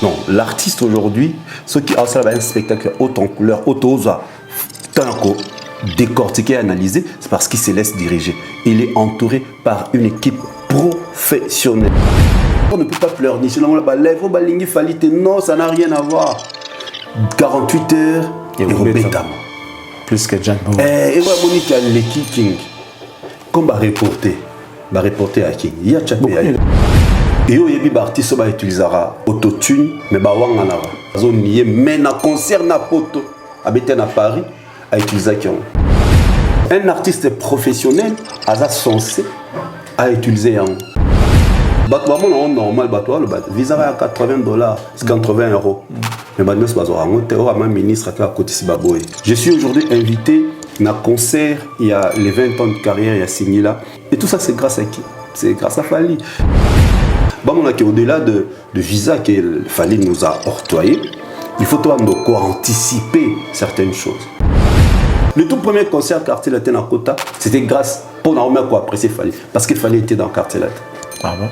Non, l'artiste aujourd'hui, ceux qui ont un spectacle haute en couleur, haute aux tanako, décortiqué, analysé, c'est parce qu'il se laisse diriger. Il est entouré par une équipe professionnelle. On ne peut pas pleurnicher, non, ça n'a rien à voir. 48 heures et Robétam. Plus que Jack Bauer. Et voilà, Monique a l'équipe King. Comme va reporter à King. Il y a chat et au début, l'artiste va utiliser autotune, mais va wanga na va. Zone nié, mais na concert na poto, habité à Paris, à utiliser King. Un artiste professionnel a censé à utiliser un. Batouamon normal, batouamon visa à $80, c'est 80 €. Mais maintenant c'est pas ministre à côté de Baboy. Je suis aujourd'hui invité à un concert. Il y a les 20 ans de carrière, il y a signé là. Et tout ça c'est grâce à qui? C'est grâce à Fally. Au-delà de visa que Fally nous a octroyé, il faut anticiper certaines choses. Le tout premier concert Quartier Latin à Kota, c'était grâce pour nous apprécier Fally, parce que Fally était dans Quartier Latin. Ah bon?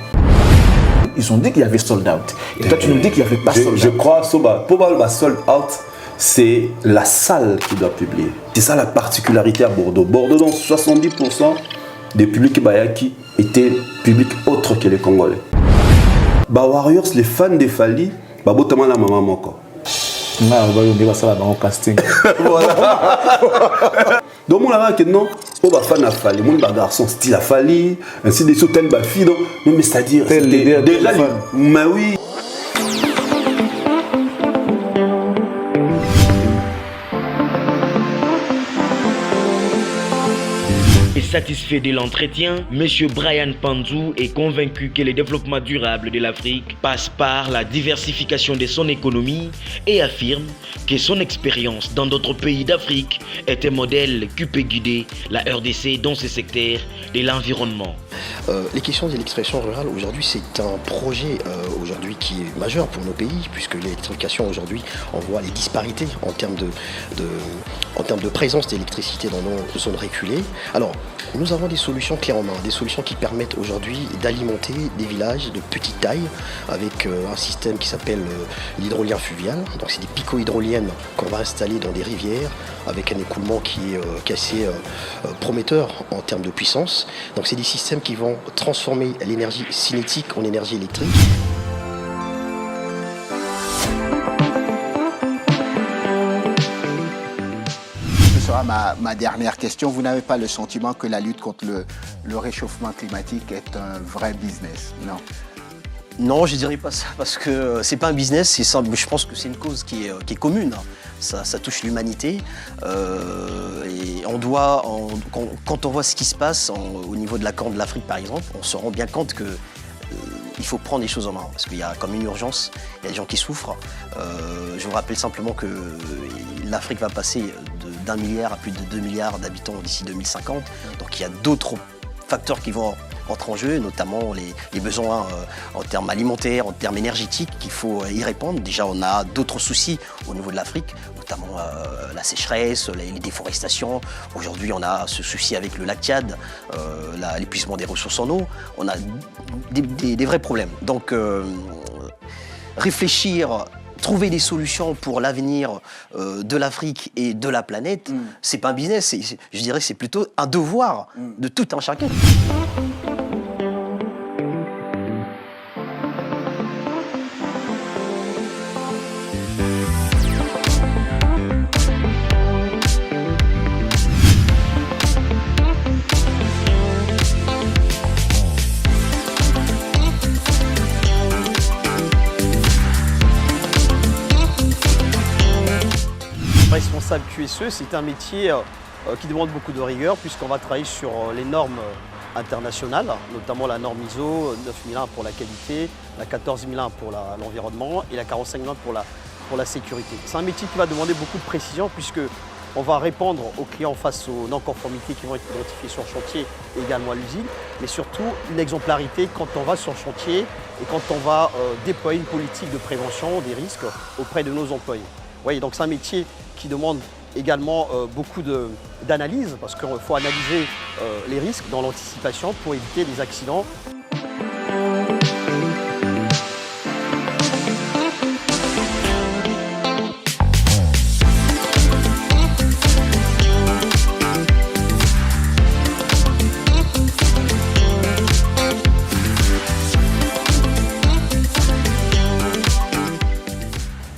Ils ont dit qu'il y avait sold out. Et toi, tu nous dis qu'il n'y avait pas sold out. Je crois que pour le sold out, c'est la salle qui doit publier. C'est ça la particularité à Bordeaux. Bordeaux, dans 70% des publics bayaki étaient publics autres que les Congolais. Warriors, les fans de Fally, botamana la maman moko. Casting. Donc, on a que non, on va faire Fally, mon garçon style à Fally, ainsi des tel fille. Non, mais c'est-à-dire, c'était déjà. Mais oui. Satisfait de l'entretien, M. Brian Pandzou est convaincu que le développement durable de l'Afrique passe par la diversification de son économie et affirme que son expérience dans d'autres pays d'Afrique est un modèle qui peut guider la RDC dans ce secteur de l'environnement. Les questions de l'extraction rurale aujourd'hui, c'est un projet aujourd'hui qui est majeur pour nos pays, puisque l'électrification aujourd'hui, on voit les disparités en termes de présence d'électricité dans nos zones reculées. Alors, nous avons des solutions clés en main, des solutions qui permettent aujourd'hui d'alimenter des villages de petite taille avec un système qui s'appelle l'hydrolien fluvial. Donc c'est des picots hydroliennes qu'on va installer dans des rivières avec un écoulement qui est assez prometteur en termes de puissance. Donc c'est des systèmes qui vont transformer l'énergie cinétique en énergie électrique. Ce sera ma dernière question. Vous n'avez pas le sentiment que la lutte contre le réchauffement climatique est un vrai business? Non. Non, je ne dirais pas ça, parce que c'est pas un business, je pense que c'est une cause qui est commune. Ça touche l'humanité. Et on doit, quand on voit ce qui se passe au niveau de la Corne de l'Afrique, par exemple, on se rend bien compte que il faut prendre les choses en main, parce qu'il y a comme une urgence, il y a des gens qui souffrent. Je vous rappelle simplement que l'Afrique va passer d'1 milliard à plus de 2 milliards d'habitants d'ici 2050. Donc il y a d'autres facteurs qui vont entrer en jeu, notamment les besoins en termes alimentaires, en termes énergétiques, qu'il faut y répondre. Déjà, on a d'autres soucis au niveau de l'Afrique, notamment la sécheresse, les déforestations. Aujourd'hui, on a ce souci avec le lac Tchad, l'épuisement des ressources en eau. On a des vrais problèmes. Donc, réfléchir, trouver des solutions pour l'avenir de l'Afrique et de la planète, c'est pas un business, je dirais que c'est plutôt un devoir de tout un chacun. Responsable QSE, c'est un métier qui demande beaucoup de rigueur puisqu'on va travailler sur les normes internationales, notamment la norme ISO 9001 pour la qualité, la 14001 pour l'environnement et la 45001 pour la sécurité. C'est un métier qui va demander beaucoup de précision puisque on va répondre aux clients face aux non-conformités qui vont être identifiées sur le chantier et également à l'usine, mais surtout une exemplarité quand on va sur le chantier et quand on va déployer une politique de prévention des risques auprès de nos employés. Oui, donc c'est un métier qui demande également beaucoup d'analyse parce qu'il faut analyser les risques dans l'anticipation pour éviter des accidents.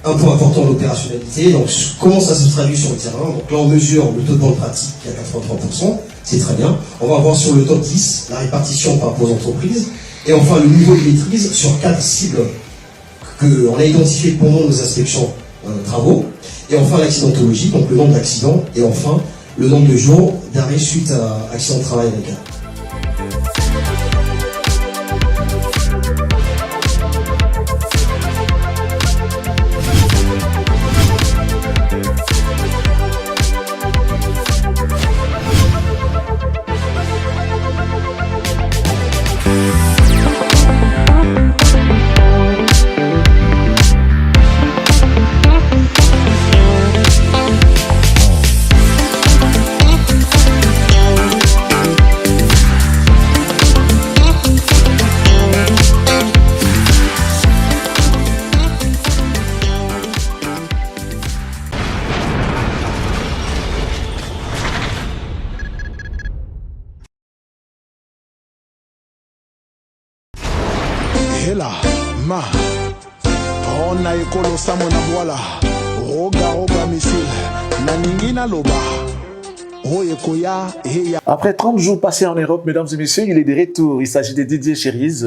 un point important, l'opérationnalité. Donc, comment ça se traduit sur le terrain? Donc là, on mesure le taux de vente pratique qui est à 83%. C'est très bien. On va voir sur le top 10 la répartition par rapport aux entreprises. Et enfin, le niveau de maîtrise sur 4 cibles qu'on a identifiées pendant nos inspections travaux. Et enfin, l'accidentologie, donc le nombre d'accidents. Et enfin, le nombre de jours d'arrêt suite à accident de travail avec un. Hela, ma, on a ekolo samo na boala, roga misil, na ningina loba, Après 30 jours passés en Europe, mesdames et messieurs, il est de retour. Il s'agit de Didier Chériz,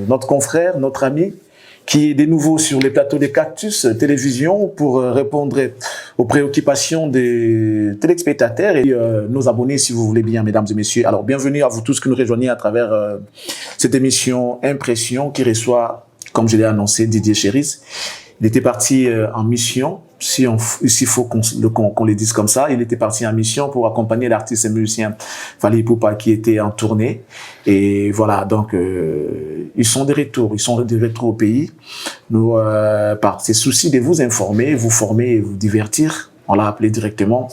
notre confrère, notre ami, qui est de nouveau sur les plateaux des Cactus Télévision pour répondre aux préoccupations des téléspectateurs et nos abonnés, si vous voulez bien, mesdames et messieurs. Alors, bienvenue à vous tous qui nous rejoignez à travers cette émission Impression qui reçoit, comme je l'ai annoncé, Didier Chériz. Il était parti en mission, s'il faut qu'on le dise comme ça. Il était parti en mission pour accompagner l'artiste et musicien Fally Ipupa qui était en tournée. Et voilà, donc ils sont de retour au pays. Nous, par ces soucis de vous informer, vous former et vous divertir, on l'a appelé directement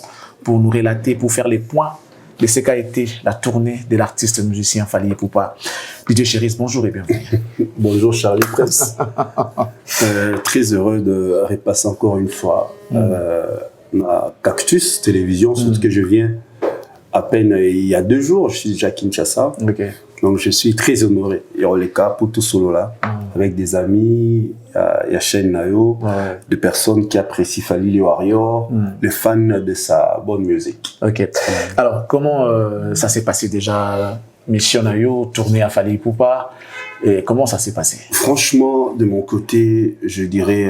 pour nous relater, pour faire les points de ce qu'a été la tournée de l'artiste et musicien Fally Ipupa. Didier Chériz, bonjour et bienvenue. Bonjour Charlie Presse. Très heureux de repasser encore une fois à Cactus Télévision, surtout que je viens à peine il y a 2 jours, je suis déjà à Kinshasa. Okay. Donc je suis très honoré. Et on les cas pour tout solo là, avec des amis, il y a Shane Nayo, des personnes qui apprécient Fally le Warrior, les fans de sa bonne musique. Ok. Alors comment ça s'est passé déjà? Mission Nayo, tournée à Fally Ipupa, et comment ça s'est passé? Franchement, de mon côté, je dirais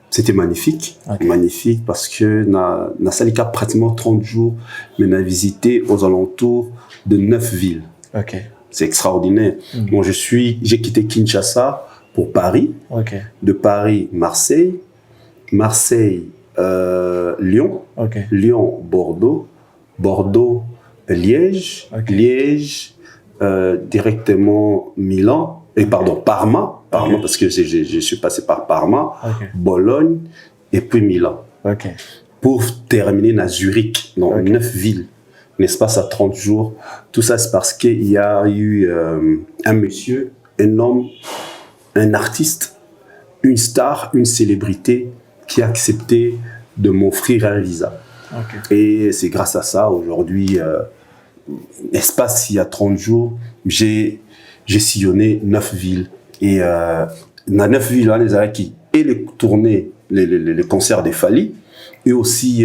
c'était magnifique. Okay. Magnifique parce que na salika pratiquement 30 jours, mais on a visité aux alentours de 9 villes. Okay. C'est extraordinaire. Bon, j'ai quitté Kinshasa pour Paris. Okay. De Paris, Marseille. Marseille, Lyon. Okay. Lyon, Bordeaux. Bordeaux, Liège. Okay. Liège, directement Milan. Et pardon, Parma. Parma, parce que je suis passé par Parma, Bologne et puis Milan. Pour terminer à Zurich, dans 9 villes. N'est-ce pas, ça 30 jours. Tout ça, c'est parce qu'il y a eu un monsieur, un homme, un artiste, une star, une célébrité qui a accepté de m'offrir un visa. Et c'est grâce à ça, aujourd'hui, n'est-ce pas, il y a 30 jours, j'ai sillonné 9 villes. Et dans 9 villes, les Araki, et les tournées, les concerts des Fally, et aussi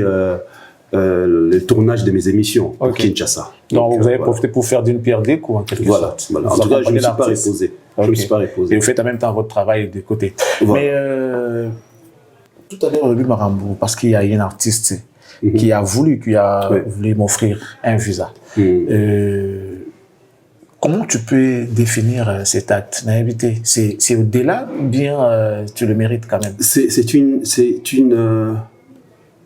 le tournage de mes émissions au Kinshasa. Donc vous avez profité pour faire d'une pierre deux coups, en quelque sorte. Voilà. En tout cas, je ne me suis pas reposé. Je me suis pas reposé. Et vous faites en même temps votre travail de côté. Voilà. Mais tout à l'heure, au début, Marambo, parce qu'il y a un artiste qui a voulu m'offrir un visa. Comment tu peux définir cet acte? C'est au-delà ou bien tu le mérites quand même?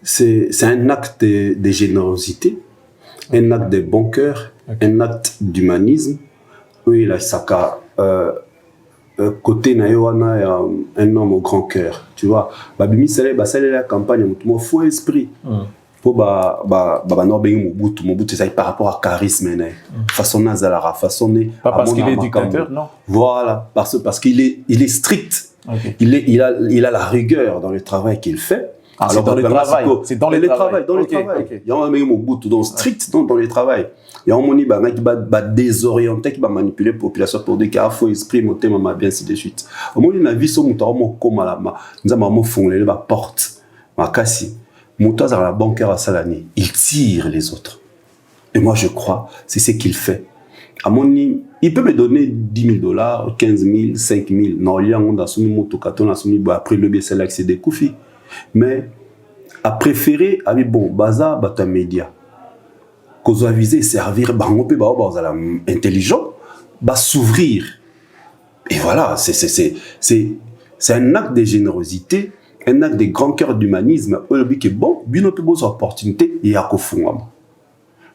C'est un acte de générosité, un acte de bon cœur, un acte d'humanisme. Oui, là, Saka, côté Nayoana, un homme au grand cœur. Tu vois, Babimi Salé, la campagne, il faut esprit. Pour par rapport à charisme, façon Nazalara, façon pas parce qu'il est dictateur, non. Voilà, parce qu'il est strict. Il a la rigueur dans le travail qu'il fait. Ah, c'est dans le travail. C'est dans le travail. Dans le travail. Il y a un même bout dans strict dans le travail. Il y a un moni qui va désorienter, qui va manipuler la population pour dire qu'il faut esprit, mon thème, bien ainsi de suite. Au moins, la vie, c'est mon temps, comme la nous avons fondé la porte, ma casse. Mon temps, à la bancaire à Salani, il tire les autres. Et moi, je crois, c'est ce qu'il fait. À mon il peut me donner 10 000 $, 15 000, 5 000. Non, il y a un après le BC, là, c'est des coufis. Mais à préférer, à bon, baza, bata média. Qu'on a visé servir, bah, on peut, bah, intelligent, bah, s'ouvrir. Et voilà, c'est un acte de générosité, un acte de grand cœur d'humanisme. Bon, bien, on peut avoir opportunité, et à qu'au fond,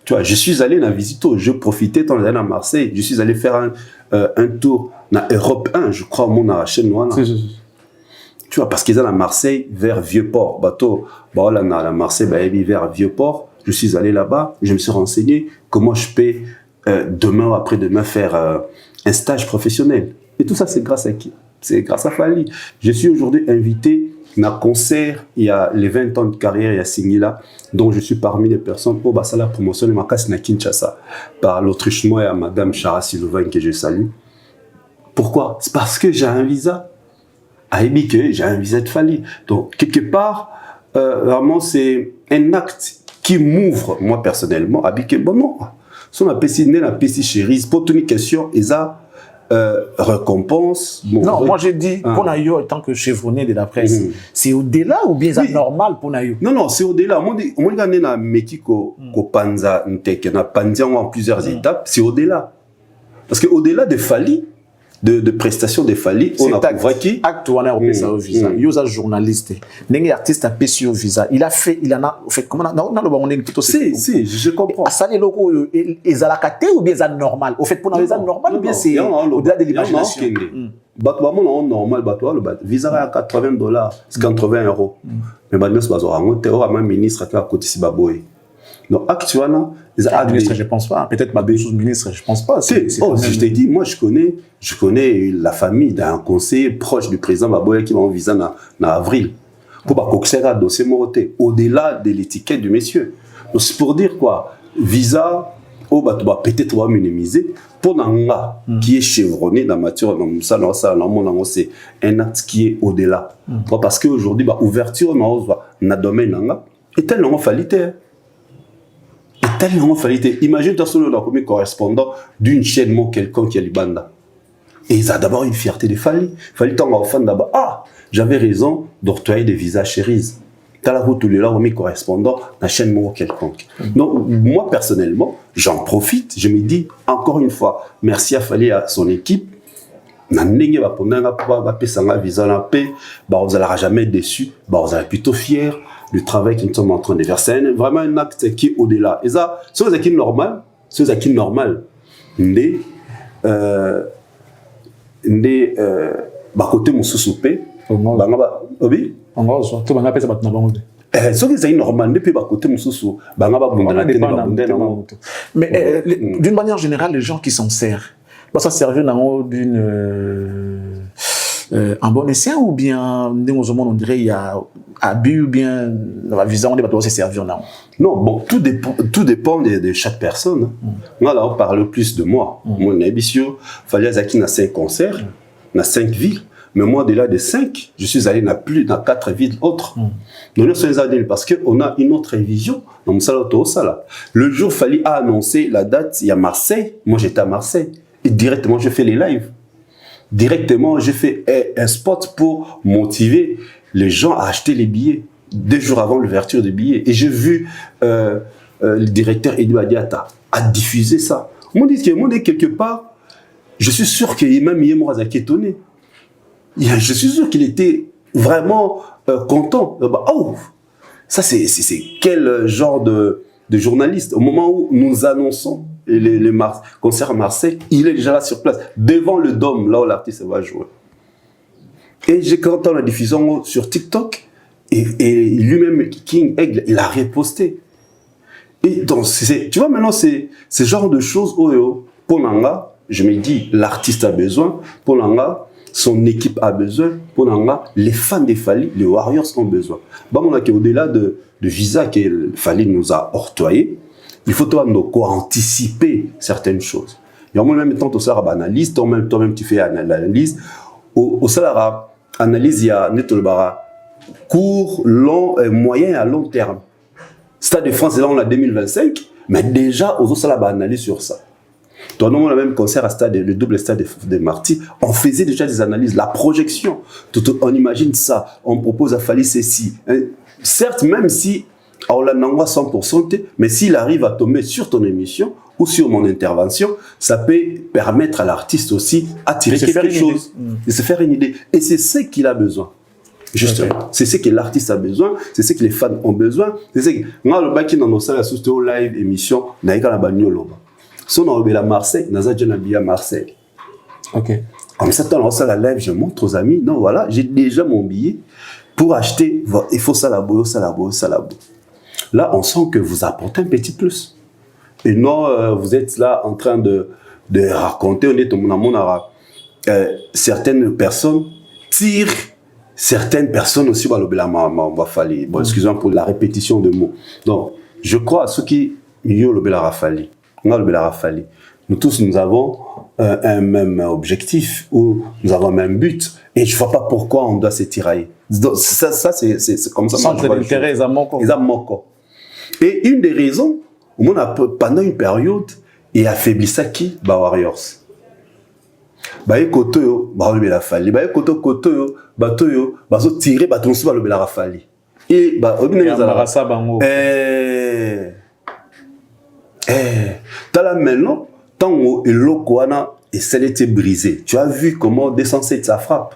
tu vois, je suis allé dans la visite, je profitais quand j'allais à Marseille, je suis allé faire un tour dans Europe 1, je crois, au monde à la chaîne noire. Tu vois, parce qu'ils sont à Marseille vers Vieux-Port. Bateau, bah là, à Marseille, bah, vers Vieux-Port. Je suis allé là-bas, je me suis renseigné comment je peux demain ou après-demain faire un stage professionnel. Et tout ça, c'est grâce à qui? C'est grâce à Fali. Je suis aujourd'hui invité à un concert, il y a les 20 ans de carrière, il y a signé là, dont je suis parmi les personnes pour la promotion de ma casse à Kinshasa, par l'Autriche-moi et à Madame Chara Sylvain que je salue. Pourquoi? C'est parce que j'ai un visa. Que j'ai un visa de Fali. Donc, quelque part, vraiment, c'est un acte qui m'ouvre, moi personnellement, à que bon, non. Si on a PC chérie, pour toute une question, et ça, récompense. Bon, non, moi j'ai dit, pour Nayo, en tant que chevronné de la presse, c'est au-delà ou bien c'est normal pour Nayo? Non, c'est au-delà. Moi, on a un métier ko panza, on a panza en plusieurs étapes, c'est au-delà. Parce qu'au-delà de Fali, de prestations de Fali, on a couvert qui acte on a ça au visa. Il y a un journaliste, un artiste a payé au visa. Il en a fait comment non on est plutôt si je comprends. Ça les locaux ils a la caté ou bien ça normal. Au fait pour nous ça normal ou bien c'est au-delà de l'imagination. Batouamon normal batouam le visa à $80, c'est 80 €. Mais maintenant c'est pas ça. On était au ministre qui a côté Sibaboy. Donc, actuellement, ministre, je ne pense pas. Peut-être ma ministre, je ne pense pas. Je t'ai dit, moi, je connais la famille d'un conseiller proche du président Baboya qui va en visa en avril. Pour que un dossier moroté, au-delà de l'étiquette du monsieur. Donc, c'est pour dire quoi? Visa, peut-être minimiser. Pour Nanga, qui est chevronné dans la matière, c'est un acte qui est au-delà. Parce qu'aujourd'hui, ouverture dans le domaine Nanga est tellement qualité. Tellement qualité. Imagine toi seul comme correspondant d'une chaîne quelconque qui est Libanda. Et ils ont d'abord une fierté de Fali. Fali tant au fan d'abord. Ah, j'avais raison d'octroyer des visas chéris. T'as la route tous les là comme correspondant d'un chaîne quelconque. Donc moi personnellement, j'en profite. Je me dis encore une fois, merci à Fali et à son équipe. Nandenge va prendre un visa visa la paix. Vous n'allez jamais déçu. Vous allez plutôt fier. Le travail que nous sommes en train de faire, c'est vraiment un acte qui est au-delà. Et ça, c'est un acte normal. C'est un acte normal. Côté mon sous-soupé. Oui. Tout le monde appelle ça maintenant. C'est normal. Depuis côté mon sous-soupé. Mais d'une manière générale, les gens qui s'en servent, ça sert d'une un bon escient ou bien on dirait il y a abus ou bien la vision on va se servir non bon tout dépend de chaque personne. Moi là on parle plus de moi. Mon ambition fallait Zaki na 5 concerts na 5 villes mais moi au-delà de 5 je suis allé dans 4 villes autres. Donc nous sommes allés parce que on a une autre vision dans ça. Le jour fallait annoncer la date il y a Marseille, moi j'étais à Marseille et directement je fais les lives. Directement, j'ai fait un spot pour motiver les gens à acheter les billets 2 jours avant l'ouverture des billets. Et j'ai vu le directeur Edouard Diata a diffusé ça. On dit que quelque part, je suis sûr qu'il même Yemourazaki étonné. Je suis sûr qu'il était vraiment content. Oh, ça c'est quel genre de journaliste. Au moment où nous annonçons les concerts à Marseille, il est déjà là sur place, devant le dôme, là où l'artiste va jouer. Et j'ai entendu la diffusion sur TikTok, et lui-même, King Aigle, il a reposté. Et donc, tu vois, maintenant, c'est ce genre de choses, pour Nanga, je me dis, l'artiste a besoin, pour Nanga, son équipe a besoin, pour les fans des Fally, les Warriors ont besoin. Au-delà de visa que Fally nous a octroyé, il faut anticiper certaines choses. Et en même temps, tu fais analyse, toi-même tu fais analyse. Au salaire, analyse, il y a court, long, moyen à long terme. Stade de France, là, on a 2025, mais déjà, aux autres, analyse sur ça. Toi, nous, on a même concert à stade, le double stade de Marty, on faisait déjà des analyses, la projection. On imagine ça, on propose à Fally ceci. Certes, même si on l'a 100%, mais s'il arrive à tomber sur ton émission ou sur mon intervention, ça peut permettre à l'artiste aussi d'attirer quelque chose, de se faire une idée. Et c'est ce qu'il a besoin. Justement, c'est ce que l'artiste a besoin, c'est ce que les fans ont besoin. C'est ce que moi, le bac qui dans nos salles au live émission, n'a pas la bagnole. Si on a à Marseille, on a déjà à Marseille. Ok. Comme ça, dans la salle à live, je montre aux amis, non, voilà, j'ai déjà mon billet pour acheter. Il faut ça là-bas, ça là-bas, ça là-bas. Là, on sent que vous apportez un petit plus. Et non, vous êtes là en train de raconter, on est au monde certaines personnes tirent. Certaines personnes aussi vont le Fally. Bon, excusez-moi pour la répétition de mots. Donc, je crois à ceux qui mieux le Fally. Nous tous, nous avons un même objectif ou nous avons un même but. Et je ne vois pas pourquoi on doit se tirailler. Donc, ça c'est comme ça. Centre d'intérêt, ils ont. Et une des raisons, pendant une période, il affaiblit ça qui Warriors. Koto yo le Fally koto yo bato yo bazo tirer bato nso ba le Fally et tala maintenant tant eloko wana et celle était brisée. Tu as vu comment 207 ça frappe.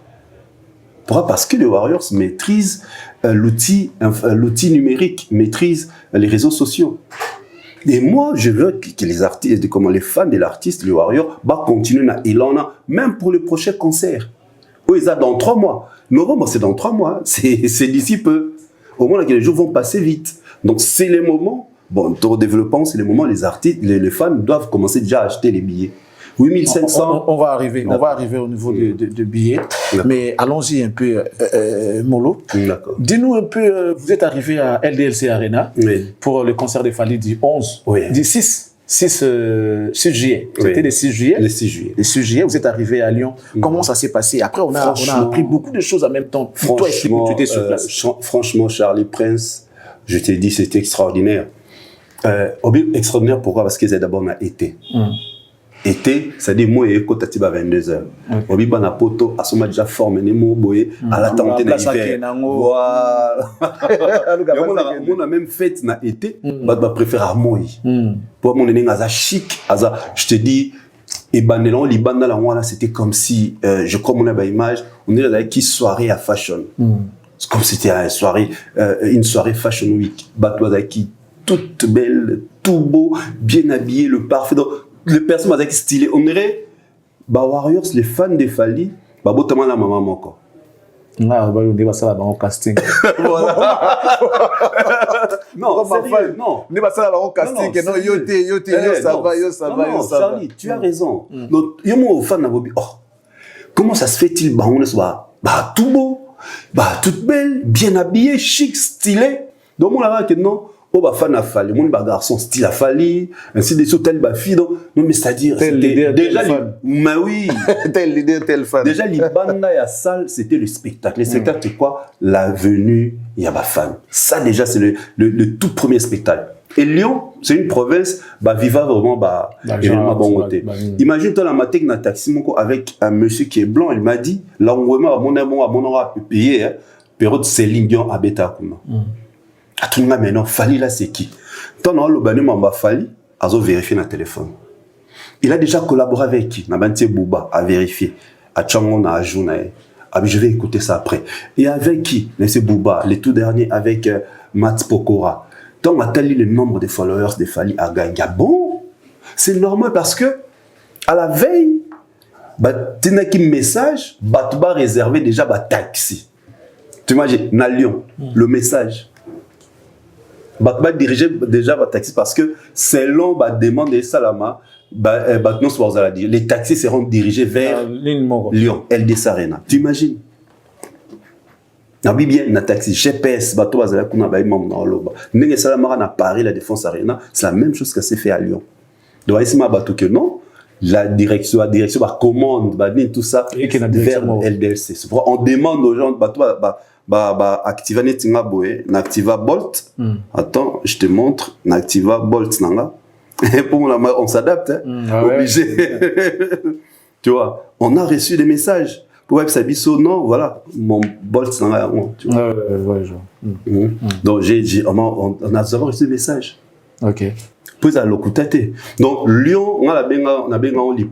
Pourquoi? Parce que les Warriors maîtrisent l'outil numérique, maîtrisent les réseaux sociaux. Et moi, je veux que les artistes, comme les fans de l'artiste, le Warrior, continuent à Ilana, même pour le prochain concert. Oui, ça dans 3 mois. Novembre, c'est dans 3 mois. C'est d'ici peu. Au moins, les jours vont passer vite. Donc, c'est les moments, au développement, c'est les moments où les artistes, les fans doivent commencer déjà à acheter les billets. 8500. On va arriver au niveau de billets. Mais allons-y un peu, Molo. Dis-nous un peu, vous êtes arrivé à LDLC Arena pour le concert de Fally du 11, du 6 juillet. C'était le 6 juillet. Le 6 juillet. Le 6 juillet, vous êtes arrivé à Lyon. Comment ça s'est passé? Après, on a appris beaucoup de choses en même temps. Toi, tu étais sur place. Franchement, Charlie Prince, je t'ai dit, c'était extraordinaire. Extraordinaire, pourquoi? Parce que c'est d'abord on a été. Été, c'est-à-dire moi et quand tu vas 22h. Obi bana poto asoma déjà formé ne mo boye à la tente na hiver. Voilà. On a même fait na été, bah préfère moi. Pour mon nene aza chic, aza je te dis et banelon libanda la moi là c'était comme si je crois mon image, on est là qui soirée à fashion. C'est comme si c'était une soirée fashion week. Batwa qui toute belle, tout beau, bien habillé, le parfait. Les personnes avec stylé, on dirait Warriors, les fans de Fally, botamment la maman moko. On dit ça là-bas au casting. Non, sérieux, non. On dit ça là-bas au casting. Non, yo ça va. Charlie, tu as raison. Donc, yo mo fan na bobi. Oh, comment ça se fait-il on est tout beau, toute belle, bien habillé, chic, stylé. Donc mon là que non. Bah fan à Fally, mon garçon style à Fally, ainsi des choses tel fille non mais c'est-à-dire déjà mais oui tel leader tel fan. Déjà l'ibanda ya salle c'était le spectacle. Le spectacle c'est quoi? La venue il y a fan. Ça déjà c'est le tout premier spectacle. Et Lyon, c'est une province viva vraiment énormément bon côté. Imagine toi la matin na taxi avec un monsieur qui est blanc, il m'a dit là on vraiment mon aura payé période Céline Dion à Betakuma. Tout le monde maintenant Fally là c'est qui? Tant on le banu mamba Fally, azo vérifier na téléphone. Il a déjà collaboré avec qui? Nabanti Bouba à vérifier. À Tchangon na Ajouna. Je vais écouter ça après. Et avec qui? C'est Bouba, le tout dernier avec Mats Pokora. Tant on a tali le nombre de followers de Fally à Ganga. Bon, c'est normal parce que à la veille, t'as qui message, Batba réservé déjà taxi. Tu imagines, na Lyon, le message. Batba dirigeait déjà taxi parce que selon demande de Salama, les taxis seront dirigés vers Lyon, LDC Arena. Tu imagines? Nabi bien na taxi GPS bato bazala kuna ba imam na loba ndenge sala mara na Paris la Défense Arena, c'est la même chose que c'est fait à Lyon. Donc ici ma bato que non, la direction va commande ba tout ça vers LDLC. C'est pourquoi on demande aux gens bato activa netinga boé, na activa Bolt. Attends, je te montre, na activa Bolt nanga. Pour on s'adapte obligé. Tu vois, on a reçu des messages. Pour Sabiso, non, voilà, mon Bolt, tu vois. Donc, on a reçu des messages. Ok. Puis, à l'Okutate. Donc, Lyon, on a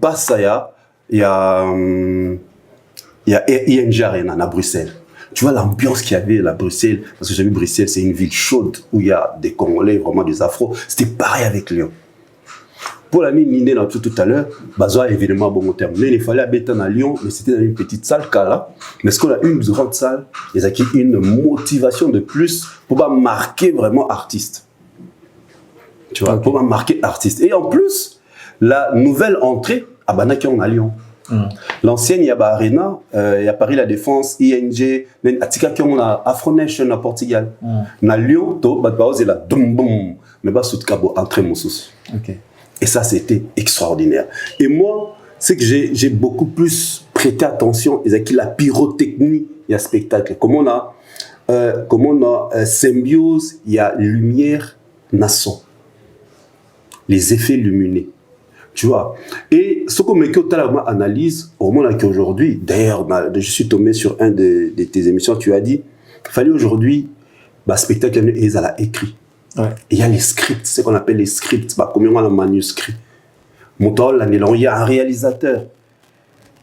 pas ça, il y a ING Arena à Bruxelles. Tu vois l'ambiance qu'il y avait à Bruxelles, parce que j'ai vu Bruxelles, c'est une ville chaude où il y a des Congolais, vraiment des Afros. C'était pareil avec Lyon. Pour l'année Nindé dans tout à l'heure, bazoa évidemment bon terme. Mais il fallait habiter à Lyon, mais c'était dans une petite salle là. Mais ce qu'on a une grande salle, il y a une motivation de plus pour marquer vraiment artiste. Tu vois, pour marquer artiste. Et en plus, la nouvelle entrée à Banaki on a Lyon. L'ancienne il y a Arena, il y a Paris la Défense, ING, mais Atika qui on a Afro Nation à Portugal. Na Lyon, to batbaoz la dum boum, mais bas sous cabo entrée mon sous. OK. Et ça, c'était extraordinaire. Et moi, c'est que j'ai beaucoup plus prêté attention à la pyrotechnie, il y a spectacle. Comme on a symbiose, il y a lumière, son. Les effets lumineux. Tu vois. Et ce qu'on analyse, au moment qu'aujourd'hui, d'ailleurs, je suis tombé sur un de tes émissions, tu as dit, il fallait aujourd'hui, spectacle, ils ont écrit. Ouais. Il y a les scripts, ce qu'on appelle les scripts, combien on a un manuscrit. Il y a un réalisateur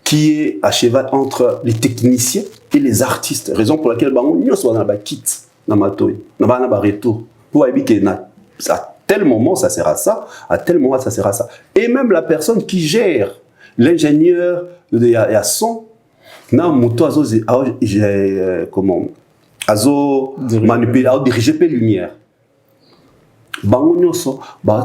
qui est à cheval entre les techniciens et les artistes. Raison pour laquelle on a un kit, on a un retour. Pour éviter à tel moment ça sert à ça, à tel moment ça sert à ça. Et même la personne qui gère, l'ingénieur, il y a son, manipuler, diriger les lumières.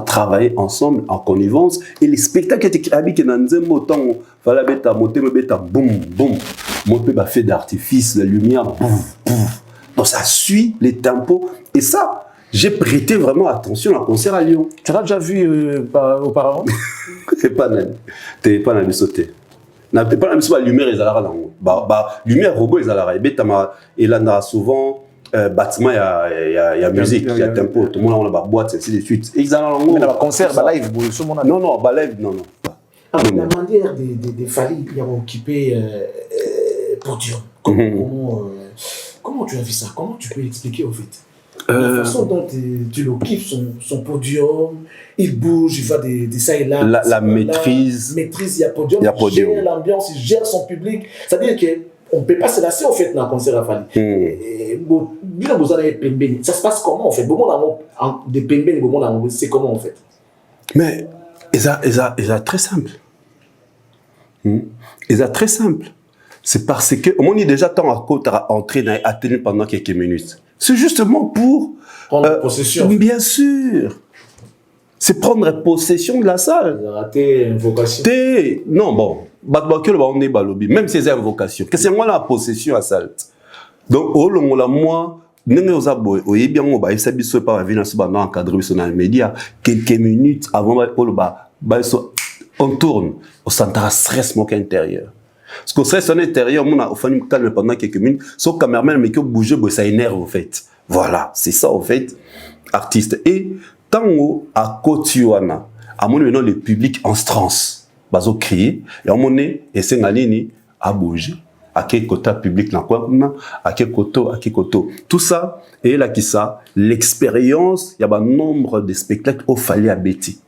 Travailler ensemble en connivence et les spectacles étaient habillés dans un temps fallait monter boum boum monter fait d'artifice la lumière boum boum donc ça suit les tempos et ça j'ai prêté vraiment attention à un concert à Lyon. Tu l'as déjà vu auparavant? T'es pas dans le sauté. Pas dans la lumière ils allaient là lumière robot ils allaient et là souvent bâtiment, il y a musique, il y a tempo, tout le monde a une boîte, ainsi de suite. Et ils ont un concert, live, non, live, non. La manière des Fally qui ont occupé Podium, comment tu as vu ça? Comment tu peux expliquer au fait? La façon dont tu l'occupes, son podium, il bouge, il va de ça et là. La maîtrise. Maîtrise, il y a Podium, il gère l'ambiance, il gère son public. C'est-à-dire qu'on ne peut pas se lasser en fait dans un concert à Fally. Ça se passe comment en fait? C'est comment en fait? Mais c'est très simple. C'est très simple. C'est parce que on est déjà temps à côté à entrer dans l'atelier pendant quelques minutes. C'est justement pour prendre possession. Bien sûr. C'est prendre possession de la salle. Rater invocation. Non bon. On est balobi. Même si c'est invocation. Que c'est moi la possession à la salle. Donc au long la moi quelques minutes avant on tourne au centre à stress intérieur. Parce que stress intérieur, on a fait calme pendant quelques minutes. Sauf cameraman mais qui bouge, ça énerve en fait. Voilà, c'est ça en fait, artiste. Et tant à Kotiwana, à mon moment le public en transe, bazo crier et à mon et c'est ngalini à bouger. À quel côté public à quel côté tout ça et là qui ça l'expérience il y a un nombre de spectacles au fallait à Betty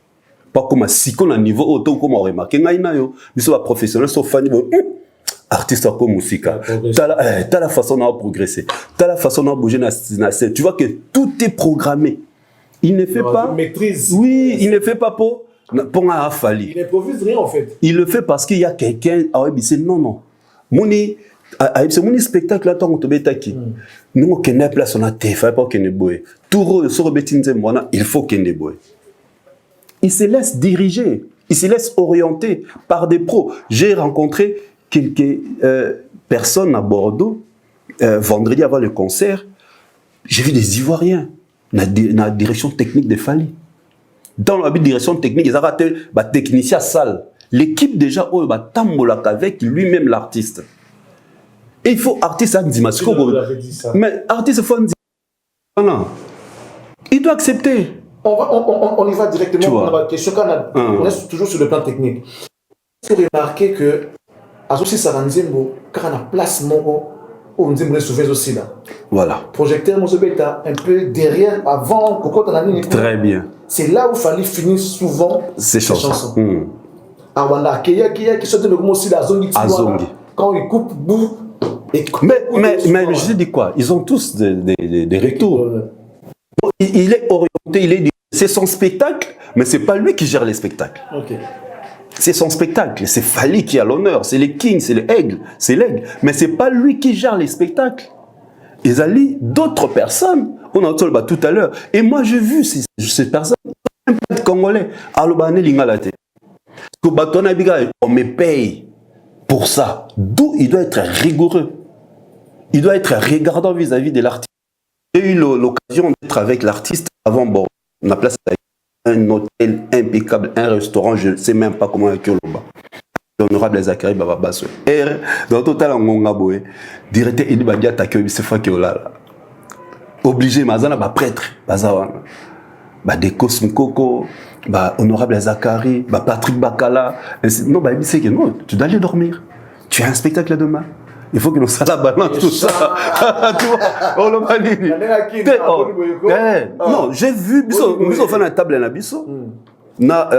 pas comme si qu'on a niveau autant comme on remarque ngaina yo biso ba professionnel so fani artiste comme musique t'as la façon de progresser t'as la façon de bouger na scène tu vois que tout est programmé il ne fait pas maîtrise il ne fait pas pour un Fally il n'improvise rien en fait il le fait parce qu'il y a quelqu'un c'est non Moni, c'est mon spectacle là, tant que tu es nous on a place on a TF, pas qu'on est boy. Tout sur Betinze moi, il faut qu'on est boy. Il se laisse diriger. Ils se laissent orienter par des pros. J'ai rencontré quelques personnes à Bordeaux, vendredi avant le concert. J'ai vu des Ivoiriens dans la direction technique de Fally. Dans la direction technique, ils ont raté le technicien salle. L'équipe déjà, avec lui-même l'artiste. Et il faut artiste à Dimasco. Mais artiste, il faut un il doit accepter. On y va directement dans la question. On est toujours sur le plan technique. Est-ce que vous remarquez que Azosi Saranzembo, quand on a place on dit aussi là. Voilà. Projecteur Mozobeta, un peu derrière, avant, Coco Tanani. Très bien. C'est là où il fallait finir souvent ces chansons. Awanda, qui sortait le mot aussi la zone quand il coupe bout. Mais je dis quoi? Ils ont tous des retours. Il est orienté, c'est son spectacle, mais c'est pas lui qui gère les spectacles. Okay. C'est son spectacle, c'est Fally qui a l'honneur, c'est les kings, c'est l'aigle, mais c'est pas lui qui gère les spectacles. Ils allaient d'autres personnes, on a entendu tout à l'heure, et moi j'ai vu ces personnes, congolais, on me paye pour ça, d'où il doit être rigoureux, il doit être regardant vis-à-vis de l'artiste. J'ai eu l'occasion d'être avec l'artiste avant Bordeaux, on a placé un hôtel impeccable, un restaurant, je ne sais même pas comment il y a l'honorable Zachary Bababasso. Et dans le total, on a beau, directeur Edi Badia Takeo Bisefa Keolala. Obligé, Mazana, prêtre, Bazawana. Des Cosmikoko, honorable Zachary, Patrick Bakala. Non, c'est que non, tu dois aller dormir. Tu as un spectacle demain. Il faut que nous soyons la balance, tout ça. Tu vois, non, j'ai vu, nous avons fait une table à Bisso. Na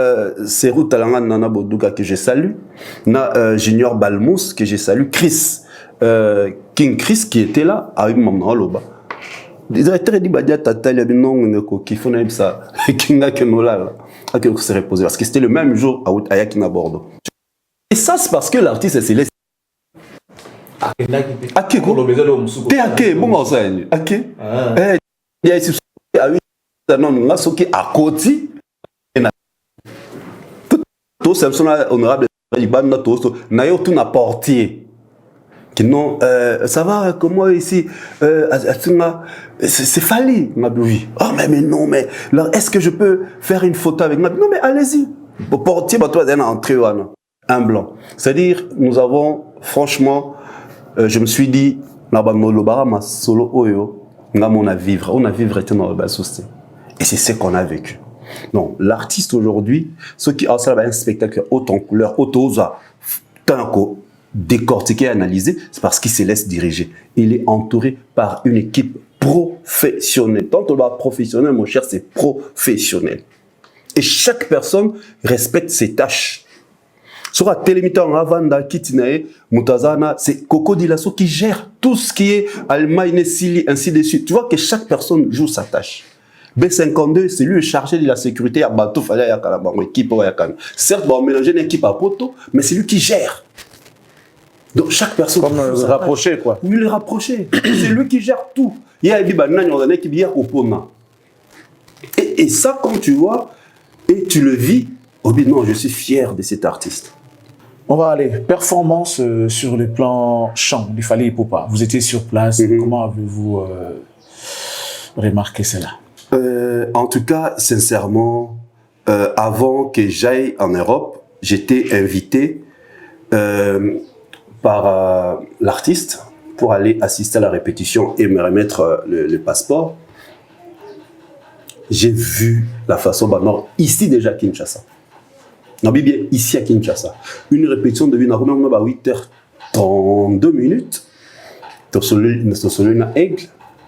Serou Talanga Nana Boduga que je salue. Na Junior Balmous que je salue. Chris, King Chris qui était là, avec Maman Loba. Les directeurs dit Badia Tata, il y avait non qui font ça. Kinga Kenola, à que se reposer. Parce que c'était le même jour à Yakina Bordeaux. Et ça, c'est parce que l'artiste s'est laissé. Ake ko te ake bongo ça ni ake ya ici a eu non nga soki akoti na tout ça sont honorable libana tout na yo tout na portier qui non ça va comment ici c'est Fally m'a dit oh mais non mais est-ce que je peux faire une photo avec moi non mais allez-y portier bah toi entrée un blanc c'est-à-dire nous avons franchement je me suis dit, solo oyo, on a vivre était dans le société. Et c'est ce qu'on a vécu. Non, l'artiste aujourd'hui, ceux qui ont un spectacle haut en couleur, haut tant décortiqué, analysé, c'est parce qu'il se laisse diriger. Il est entouré par une équipe professionnelle. Tant on va professionnel, mon cher, c'est professionnel. Et chaque personne respecte ses tâches. Sur la télémita en Ravanda, Kitinae, Mutazana, c'est Coco Dilasso qui gère tout ce qui est Allemagne, Sili, ainsi de suite. Tu vois que chaque personne joue sa tâche. B52, c'est lui chargé de la sécurité à Bateau, Fallait à Kalaban, équipe à Yakan. Certes, on va mélanger une équipe à Poto, mais c'est lui qui gère. Donc chaque personne. Comme le rapprocher, quoi. Oui, le rapprocher. C'est lui qui gère tout. Il y a des bananes, on a des qui viennent au Pona. Et ça, quand tu vois, et tu le vis, non, je suis fier de cet artiste. On va aller. Performance sur le plan chant du Fally Ipupa. Vous étiez sur place. Comment avez-vous remarqué cela? En tout cas, sincèrement, avant que j'aille en Europe, j'étais invité par l'artiste pour aller assister à la répétition et me remettre le passeport. J'ai vu la façon dont ici déjà à Kinshasa. Non, bien ici à Kinshasa. Une répétition de 8h32 minutes.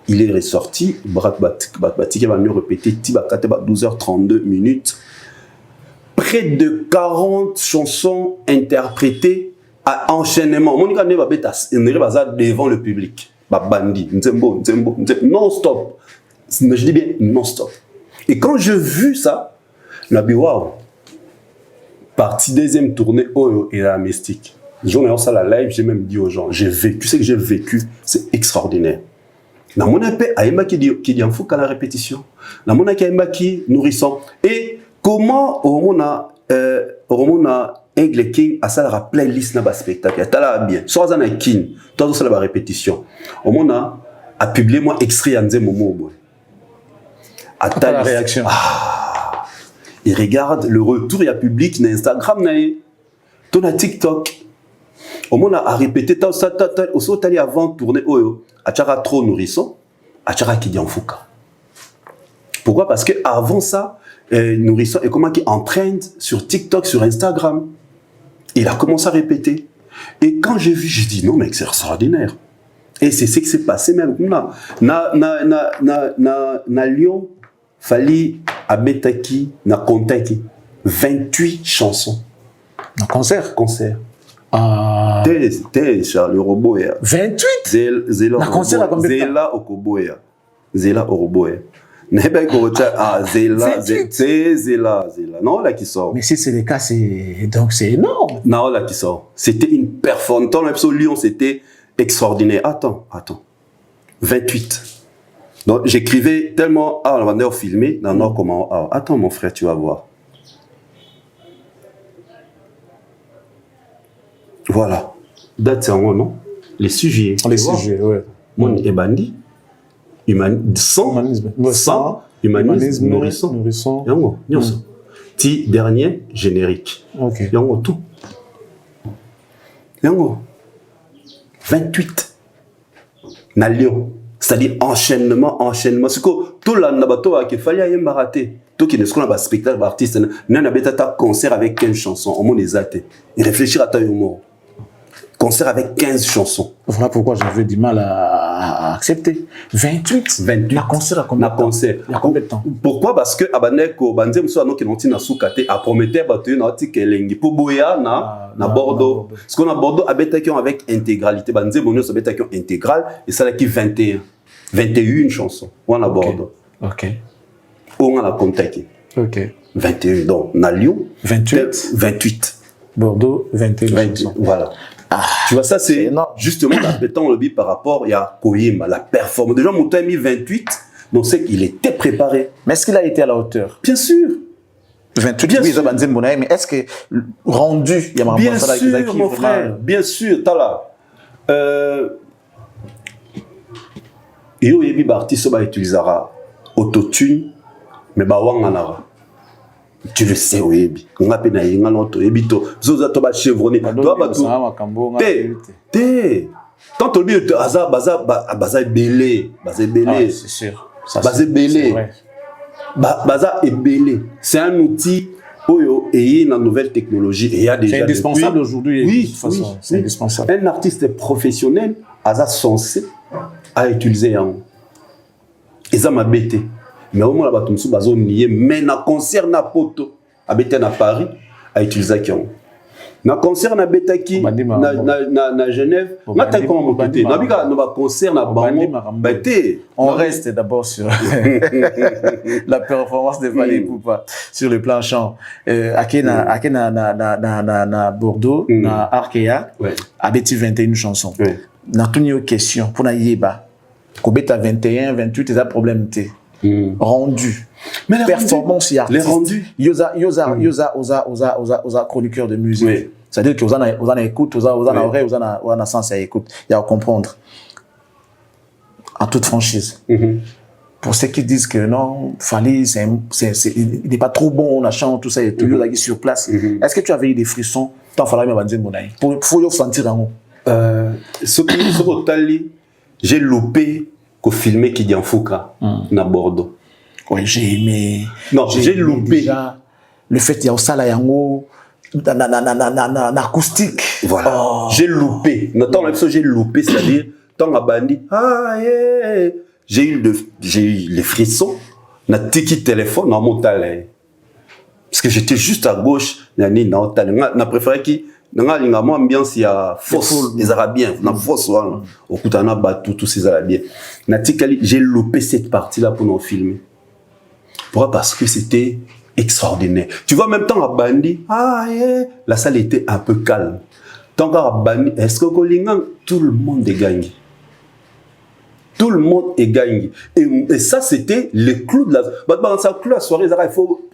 Il est ressorti. Batiki va nous répéter 12h32 minutes. Près de 40 chansons interprétées à enchaînement. Mon gars va devant le public. Bandi, non-stop. Je dis bien non-stop. Et quand j'ai vu ça, je me suis dit, waouh, partie deuxième tournée, Oyo et la mystique. Le jour où on a la live, j'ai même dit aux gens, j'ai vécu, ce que j'ai vécu, c'est extraordinaire. Dans mon épée, Aïma qui dit en fou qu'à la répétition. Dans mon épée, Aïma qui nourrissant. Et comment on a on a Aigle King à ça la playlist na ba spectacle tala bien soit ça na kin tout ça la répétition on a publié moi extrait en momo à la réaction il regarde le retour il y a public na Instagram na ton na TikTok on a répété tout ça au tali avant tourner oyo a tchara trop nourrisson a tchara qui dit en fouka. Pourquoi? Parce que avant ça nourrisson et comment qui entraîne sur TikTok, sur Instagram. Il a commencé à répéter. Et quand j'ai vu, j'ai dit non mais c'est extraordinaire. Et c'est ce qui s'est passé même là. Na Lyon, Fali Abetaki, na Kontaki, 28 chansons. Un concert. Ah. T'es Charles Roboya. 28. Zela concert à combien de temps? Zela Okoboya. Zela Oroboya. Nebe Korocha, Zela. Non, là qui sort. Mais si c'est le cas, c'est énorme. Non, là qui sort. C'était une performance. Dans l'épisode Lyon, c'était extraordinaire. Attends. 28. Donc, j'écrivais tellement. Ah, on va d'ailleurs filmer. Non, comment. Ah, attends, mon frère, tu vas voir. Voilà. Date, c'est en haut, non? Les sujets. Les sujets, ouais. Mon Ebandi. Humanisme, nourrisson. Yango, Ti dernier générique. Ok. Yango tout. Yango. 28. Na Lyon. C'est-à-dire enchaînement. C'est que tout l'anabato a qu'il fallait y m'arrêter. Tout qui ne se connaît pas spectacle artiste. N'a pas ta concert avec 15 chansons. On m'a les athées. Et réfléchir à ta humour. Concert avec 15 chansons. Voilà pourquoi j'avais du mal à accepter. 28. La concert à combien de temps? Pourquoi? Parce que Abaneko, Banze Moussa, nous qui n'ont pas soukate, a prometté battu na Tikelengi. Pour Boya, na Bordeaux. Ce qu'on a Bordeaux, Abetakion avec intégralité. Banze Mounios, Abetakion intégrale. Et ça, là qui 21 chansons. On a Bordeaux. Ok. On a la Contaki. Ok. 21. Donc, na Lyon, 28. Bordeaux, 21 chansons. Voilà. Tu vois, ça c'est justement l'appétant le bip par rapport à Koyima, la performance. Déjà, Mouta a mis 28, donc c'est qu'il était préparé. Mais est-ce qu'il a été à la hauteur? Bien sûr. 28, bien sûr. Mais est-ce que rendu, il y a bien sûr, mon frère, bien sûr, t'as là. Et au début, l'artiste va utiliser autotune, mais bawanganara. Tu le sais, oui. On a peine à y aller. Ebito, zoza toba chevronné. Toi, tant que le baza belé, c'est sûr. Baza belé, baza est belé. C'est un outil et une nouvelle technologie. C'est indispensable aujourd'hui. Oui, de toute façon, c'est indispensable. Un artiste professionnel a censé à utiliser un. Et ça m'a bêté. Mais au moins, il y a des mais na concert na poto, habité na Paris, à utiliser qui ont. Na concert na Betaki, na Genève, na t'as comment m'occuper. Na bika na concert na Bango, on reste d'abord sur la performance de Fally Ipupa sur le plan chant. Akena na Bordeaux, na Arkea, habité 21 chansons. Na toutes les questions pour na yeba, kobeta 21, 28, c'est un problème té. Rendu. Mais performance et artiste. Les rendus. Yosa chroniqueur de musique. Oui. C'est-à-dire que vous en écoute, vous en oreille, vous en sens à écoute. Il y a à comprendre. En toute franchise. Pour ceux qui disent que non, Fally, il n'est pas trop bon, on a chanté, tout ça, et tout, il sur place. Est-ce que tu avais eu des frissons? Tant Fally m'a dit, pour faut sentir en haut. Ce que j'ai loupé qu'on filmait qui dit en Fouca, à Bordeaux. Oui, j'ai aimé. Non, j'ai loupé. Déjà, le fait qu'il y a au Salayango, acoustique. Voilà. Oh. J'ai loupé. Notamment, j'ai loupé, c'est-à-dire, tant à Bandi, j'ai eu les frissons, na tiki téléphone, dans mon talent. Parce que j'étais juste à gauche, na préféré qui, dans l'ambiance, il y a force, les Arabiens, na force, au Koutana, Batou, tous ces Arabiens. J'ai loupé cette partie-là pour nous filmer. Pourquoi? Parce que c'était extraordinaire. Tu vois, même temps à Bandi, la salle était un peu calme. Tant qu'à Bandi, est-ce que tout le monde est gagné? Tout le monde est gagné. Et ça, c'était le clou de la soirée. Il faut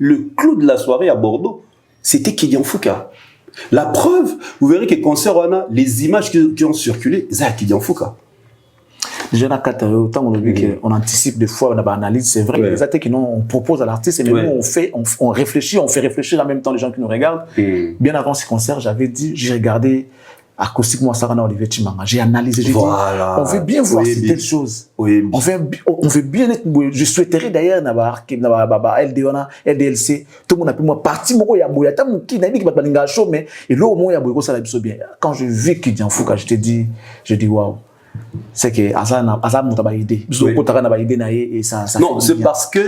Le clou de la soirée à Bordeaux, c'était Kylian Fouka. La preuve, vous verrez que concert, les images qui ont circulé, c'est Kylian Fouka. Déjà, on anticipe des fois, on a analyse, c'est vrai, les attaques on propose à l'artiste, et nous, on réfléchit, on fait réfléchir en même temps les gens qui nous regardent. Bien avant ce concert, j'avais dit, j'ai regardé Acoustique Mouassarana Olivier Chimanga, j'ai analysé, j'ai dit, on veut bien voir certaines choses. On veut bien être, je souhaiterais d'ailleurs, LDLC, tout le monde a pu moi parti, mais et là au moins, il y a bien. Quand je vis Kylian Fouka, je dis waouh. C'est que Azam n'a pas idée. Non, c'est parce que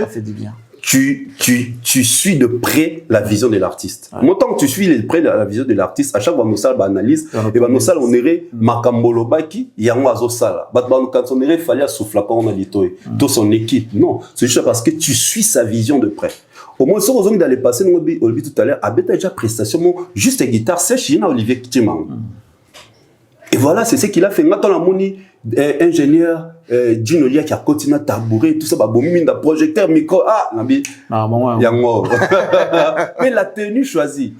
tu suis de près la vision de l'artiste. Moi, tant que tu suis de près la vision de l'artiste, à chaque fois, nous analyse, et ben nous on irait Makambolo Baki, Yango Azosala. Quand on irait, il fallait souffler quand on a dit tout son équipe. Non, c'est juste parce que tu suis sa vision de près. Au moins, si on a d'aller passer, on l'a dit tout à l'heure, Abeta déjà prestation, juste guitare sèche, il y a Olivier Chimanga. Et voilà, c'est ce qu'il a fait. Maintenant, la moni ingénieur Ginolia qui a continué à tabourer, tout ça, bah, projecteur, micro, mais la tenue choisie,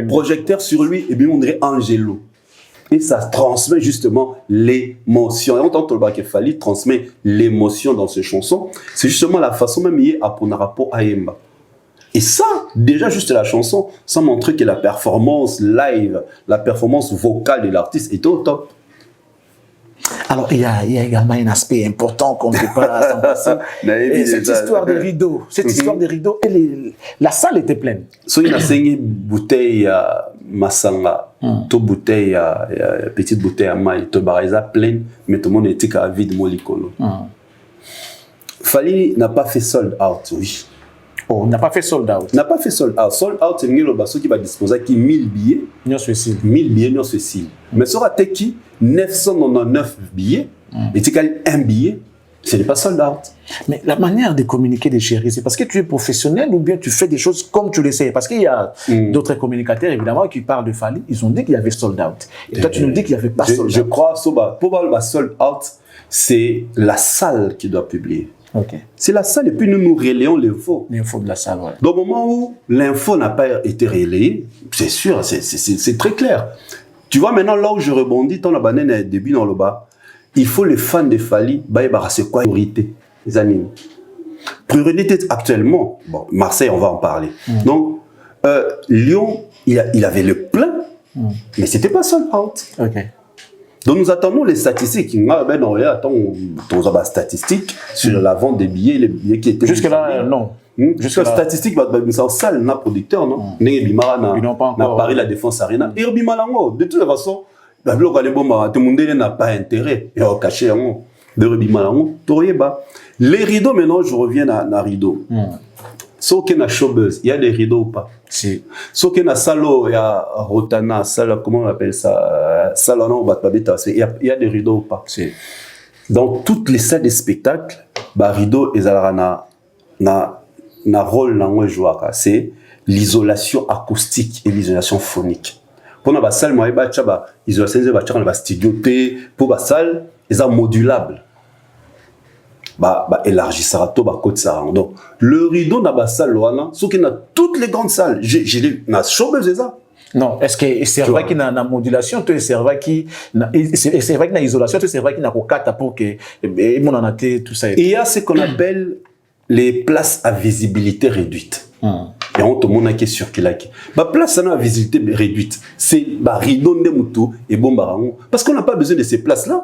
projecteur sur lui, et bien on dirait Angelo. Et ça transmet justement l'émotion. Et on entend le qu'il fallait transmet l'émotion dans ces chansons. C'est justement la façon même liée à pour un rapport à Emba. Et ça, déjà juste la chanson, ça montre que la performance live, la performance vocale de l'artiste est au top. Alors, il y a également un aspect important qu'on ne peut pas s'en passer. Cette histoire des rideaux. La salle était pleine. So, il a saigné bouteille à Massanga, toute bouteille, petite bouteille à maille, toute baraisa pleine, mais tout le monde était à vide molicolo. Fali n'a pas fait sold out, oui. On n'a pas fait sold out. N'a pas fait sold out. Sold out, c'est le basso qui va disposer qui 1000 billets. 1000 billets, non ceci. Mais ça aura qui 999 billets. Et tu as un billet, ce n'est pas sold out. Mais la manière de communiquer des chéris, c'est parce que tu es professionnel ou bien tu fais des choses comme tu le sais. Parce qu'il y a d'autres communicateurs, évidemment, qui parlent de Fali. Ils ont dit qu'il y avait sold out. Et toi, tu nous dis qu'il n'y avait pas sold out. Je crois, pour voir le sold out, c'est la salle qui doit publier. C'est la salle et puis nous relayons l'info. L'info de la salle, ouais. Dans le moment où l'info n'a pas été relayée, c'est sûr, c'est très clair. Tu vois maintenant là où je rebondis, ton abandonné début dans le bas, il faut les fans de Fali, c'est quoi priorité, les amis. Priorité actuellement, bon, Marseille, on va en parler. Donc, Lyon, il avait le plein, mais c'était pas sold out. Donc nous attendons les statistiques. Attendons statistiques sur la vente des billets, les billets qui étaient... Jusque-là, non. Jusque-là, statistiques, c'est en salle, n'a producteur, non? Ils n'ont pas encore... Paris, la Défense Arena. Et de toute façon, tout le monde n'a pas intérêt. Il y a caché les rideaux, maintenant, je reviens à rideaux. Sauf qu'il y a showbuzz, il y a des rideaux ou pas? Si. Sauf qu'il y a salo, il y a rotana, salo, comment on appelle ça? Salo, non, il y a des rideaux ou pas? Si. Dans toutes les salles de spectacle, rideau, ils ont un rôle, c'est l'isolation acoustique et l'isolation phonique. Pour la salle, l'isolation dans la studio, pour la salle, ils sont modulables. Élargissera tout côté ça. Donc le rideau dans la salle là, ce qui dans toutes les grandes salles, j'ai na showbuzz ça. Non, est-ce que c'est vrai qu'il y a une modulation, c'est vrai qu'il y a une isolation, c'est vrai qu'il y a un cadre pour que mon en a tout ça. Il y a ce qu'on appelle les places à visibilité réduite. Et on te montre qui circule qui. Place à visibilité réduite, c'est rideau de moutou et bon parce qu'on n'a pas besoin de ces places là.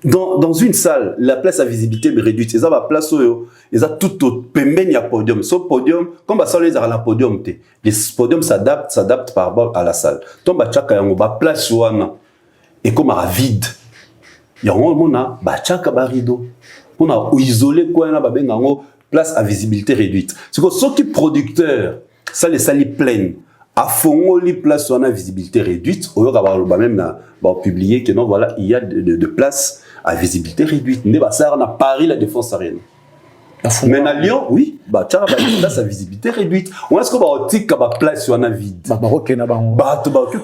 Dans une salle, la place à visibilité réduite, ils ont la place où ils ont tout au podium. Ce podium, comme la salle, ils ont la podium. Les podiums s'adaptent par rapport à la salle. Donc, chacun a une place où et comme à vide. Il y a un rideau. On a isolé quoi, place à visibilité réduite. C'est que ceux qui producteurs, ça les salles pleines. À fond, les places où on a visibilité réduite, on va même publier que non, voilà, il y a de places à visibilité réduite. Ça, on a Paris, la Défense Arena. Mais à Lyon, oui, bah tiens bah là sa visibilité réduite on est-ce que bah tika ba place sur un vide Bah Maroc na ba. bah to ba que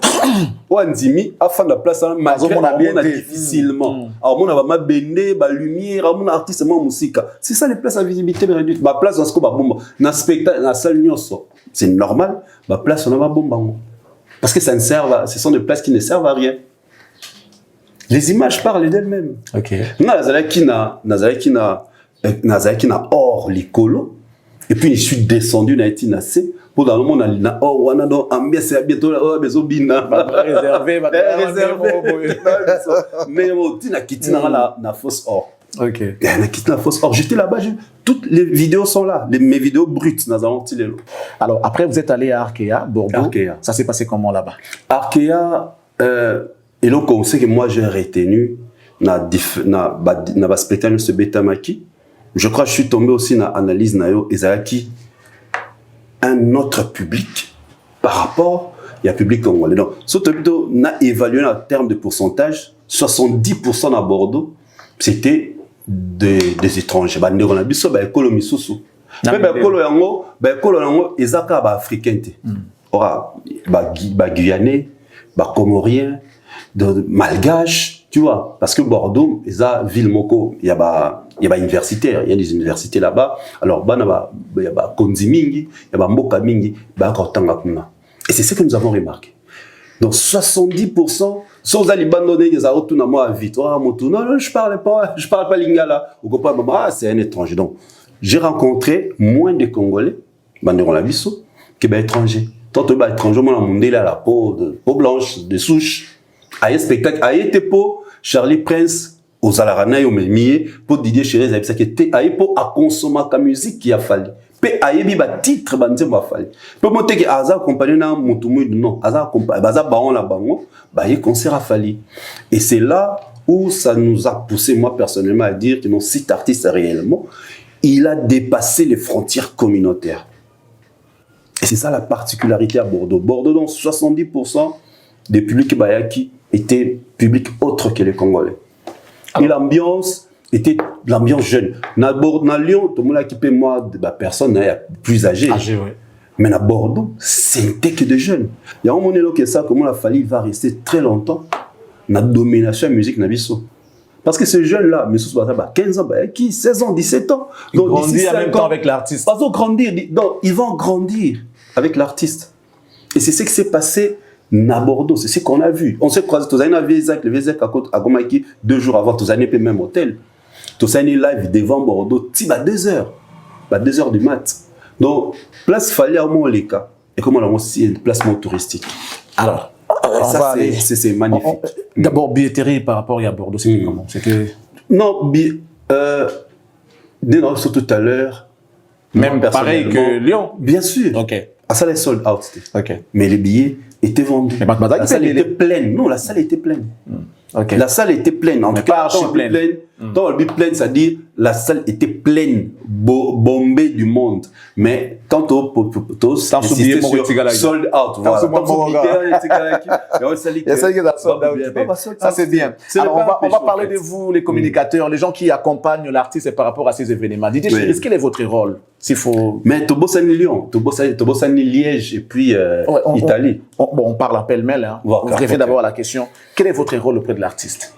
o ndimi afin de place malgré on a bien difficilement alors on a ba bende ba lumière on a artiste moi musique c'est ça les places à visibilité réduite ba place dans ce que ba bomba na spectacle na salle nyonso c'est normal ba place on a ba bomba parce que ça ne sert à, ce sont des places qui ne servent à rien. Les images parlent d'elles-mêmes. Ok. Nazalaki na or l'écolo et puis je suis descendu na etinacé pour dans le monde na or wana do ambiance ya bientôt là bezo bina réservé mais tina kitina na fausse or. Ok. Na kitina fausse or. J'étais là-bas, toutes les vidéos sont là, mes vidéos brutes nazalon tilelo. Alors après vous êtes allé à Arkea, Bordeaux. Arkea. Ça s'est passé comment là-bas? Arkea et donc on sait que moi j'ai retenu na spectacle ce Betamaki. Je crois que je suis tombé aussi dans l'analyse nayo ezalaki un autre public par rapport à public congolais. Donc surtout na évalué en termes de pourcentage 70% à Bordeaux c'était des étrangers. Ba ndeko na biso ba ekolo misusu. Mais ba ekolo yango ezaka ba africain te. Ora ba guyanais, ba comorien, de malgache, tu vois, parce que Bordeaux, ils a ville moko, il y a universitaire, il y a des universités là-bas. Alors il y a konzi mingi, il y a mboka mingi, kotanga kuna. Et c'est ce que nous avons remarqué. Donc 70% sans aller abandonner les autres na moi vite. Non, je parle pas lingala. Ou pas maman, c'est un étranger. Donc j'ai rencontré moins de Congolais, bandero la biso, que étrangers. Tant que étranger, moi mon là la peau blanche, de souche. À un spectacle, à été pour Charlie Prince aux Alarana et au Melmier pour Didier Chéret, ça qui était à pour à consommer la musique qui a fallu. Pe ayebi ba titre bandé ba fallu. Pe monter que Aza accompagné na mutumu non, Aza accompagné baza baon la bango, ba y concert a fallu. Et c'est là où ça nous a poussé moi personnellement à dire que non cet artiste réellement, il a dépassé les frontières communautaires. Et c'est ça la particularité à Bordeaux. Bordeaux dans 70% des publics bayaki était public autre que les Congolais. Et l'ambiance était l'ambiance jeune. Na Lyon, tout le monde qui peut moi, personne plus âgée. Ouais. Mais à Bordeaux, c'était que des jeunes. Il y a un moment que ça, comment la famille va rester très longtemps dans la domination de la musique nabiso. Parce que ces jeunes-là, mais ce soit 15 ans, 16 ans, 17 ans. Ils grandissent en même temps avec l'artiste. Parce qu'ils grandir, donc ils vont grandir avec l'artiste. Et c'est ce qui s'est passé à Bordeaux, c'est ce qu'on a vu. On s'est croisé, tous les années à Vézac, le Vézac à Gomaki, 2 jours avant, tous les années, même hôtel. Tous les années live devant Bordeaux, 2 heures. 2 heures du mat. Donc, place fallait au moins les cas. Et comment on a aussi un placement touristique. Alors, ça, c'est magnifique. D'abord, billetterie par rapport à Bordeaux, c'est comment? Non, tout à l'heure. Même pareil que Lyon. Bien sûr. Ok. Ah, ça, les sold out. Ok. Mais les billets étaient vendus. La salle était pleine. Non, la salle était pleine. Okay. La salle était pleine. En tout cas, pleine. Dans le but pleine, c'est-à-dire la salle était pleine, bombée du monde. Mais tantôt, insisté sur sold out. Ça, c'est bien. Alors, on va parler de vous, les communicateurs, les gens qui accompagnent l'artiste par rapport à ces événements. Didier Chéris, quel est votre rôle? S'il faut... Mais Tobossani Lyon, Tobossani Liège et puis Italie. On parle en pêle-mêle. Hein. Vous rêvez d'abord à la question. Quel est votre rôle auprès de l'artiste?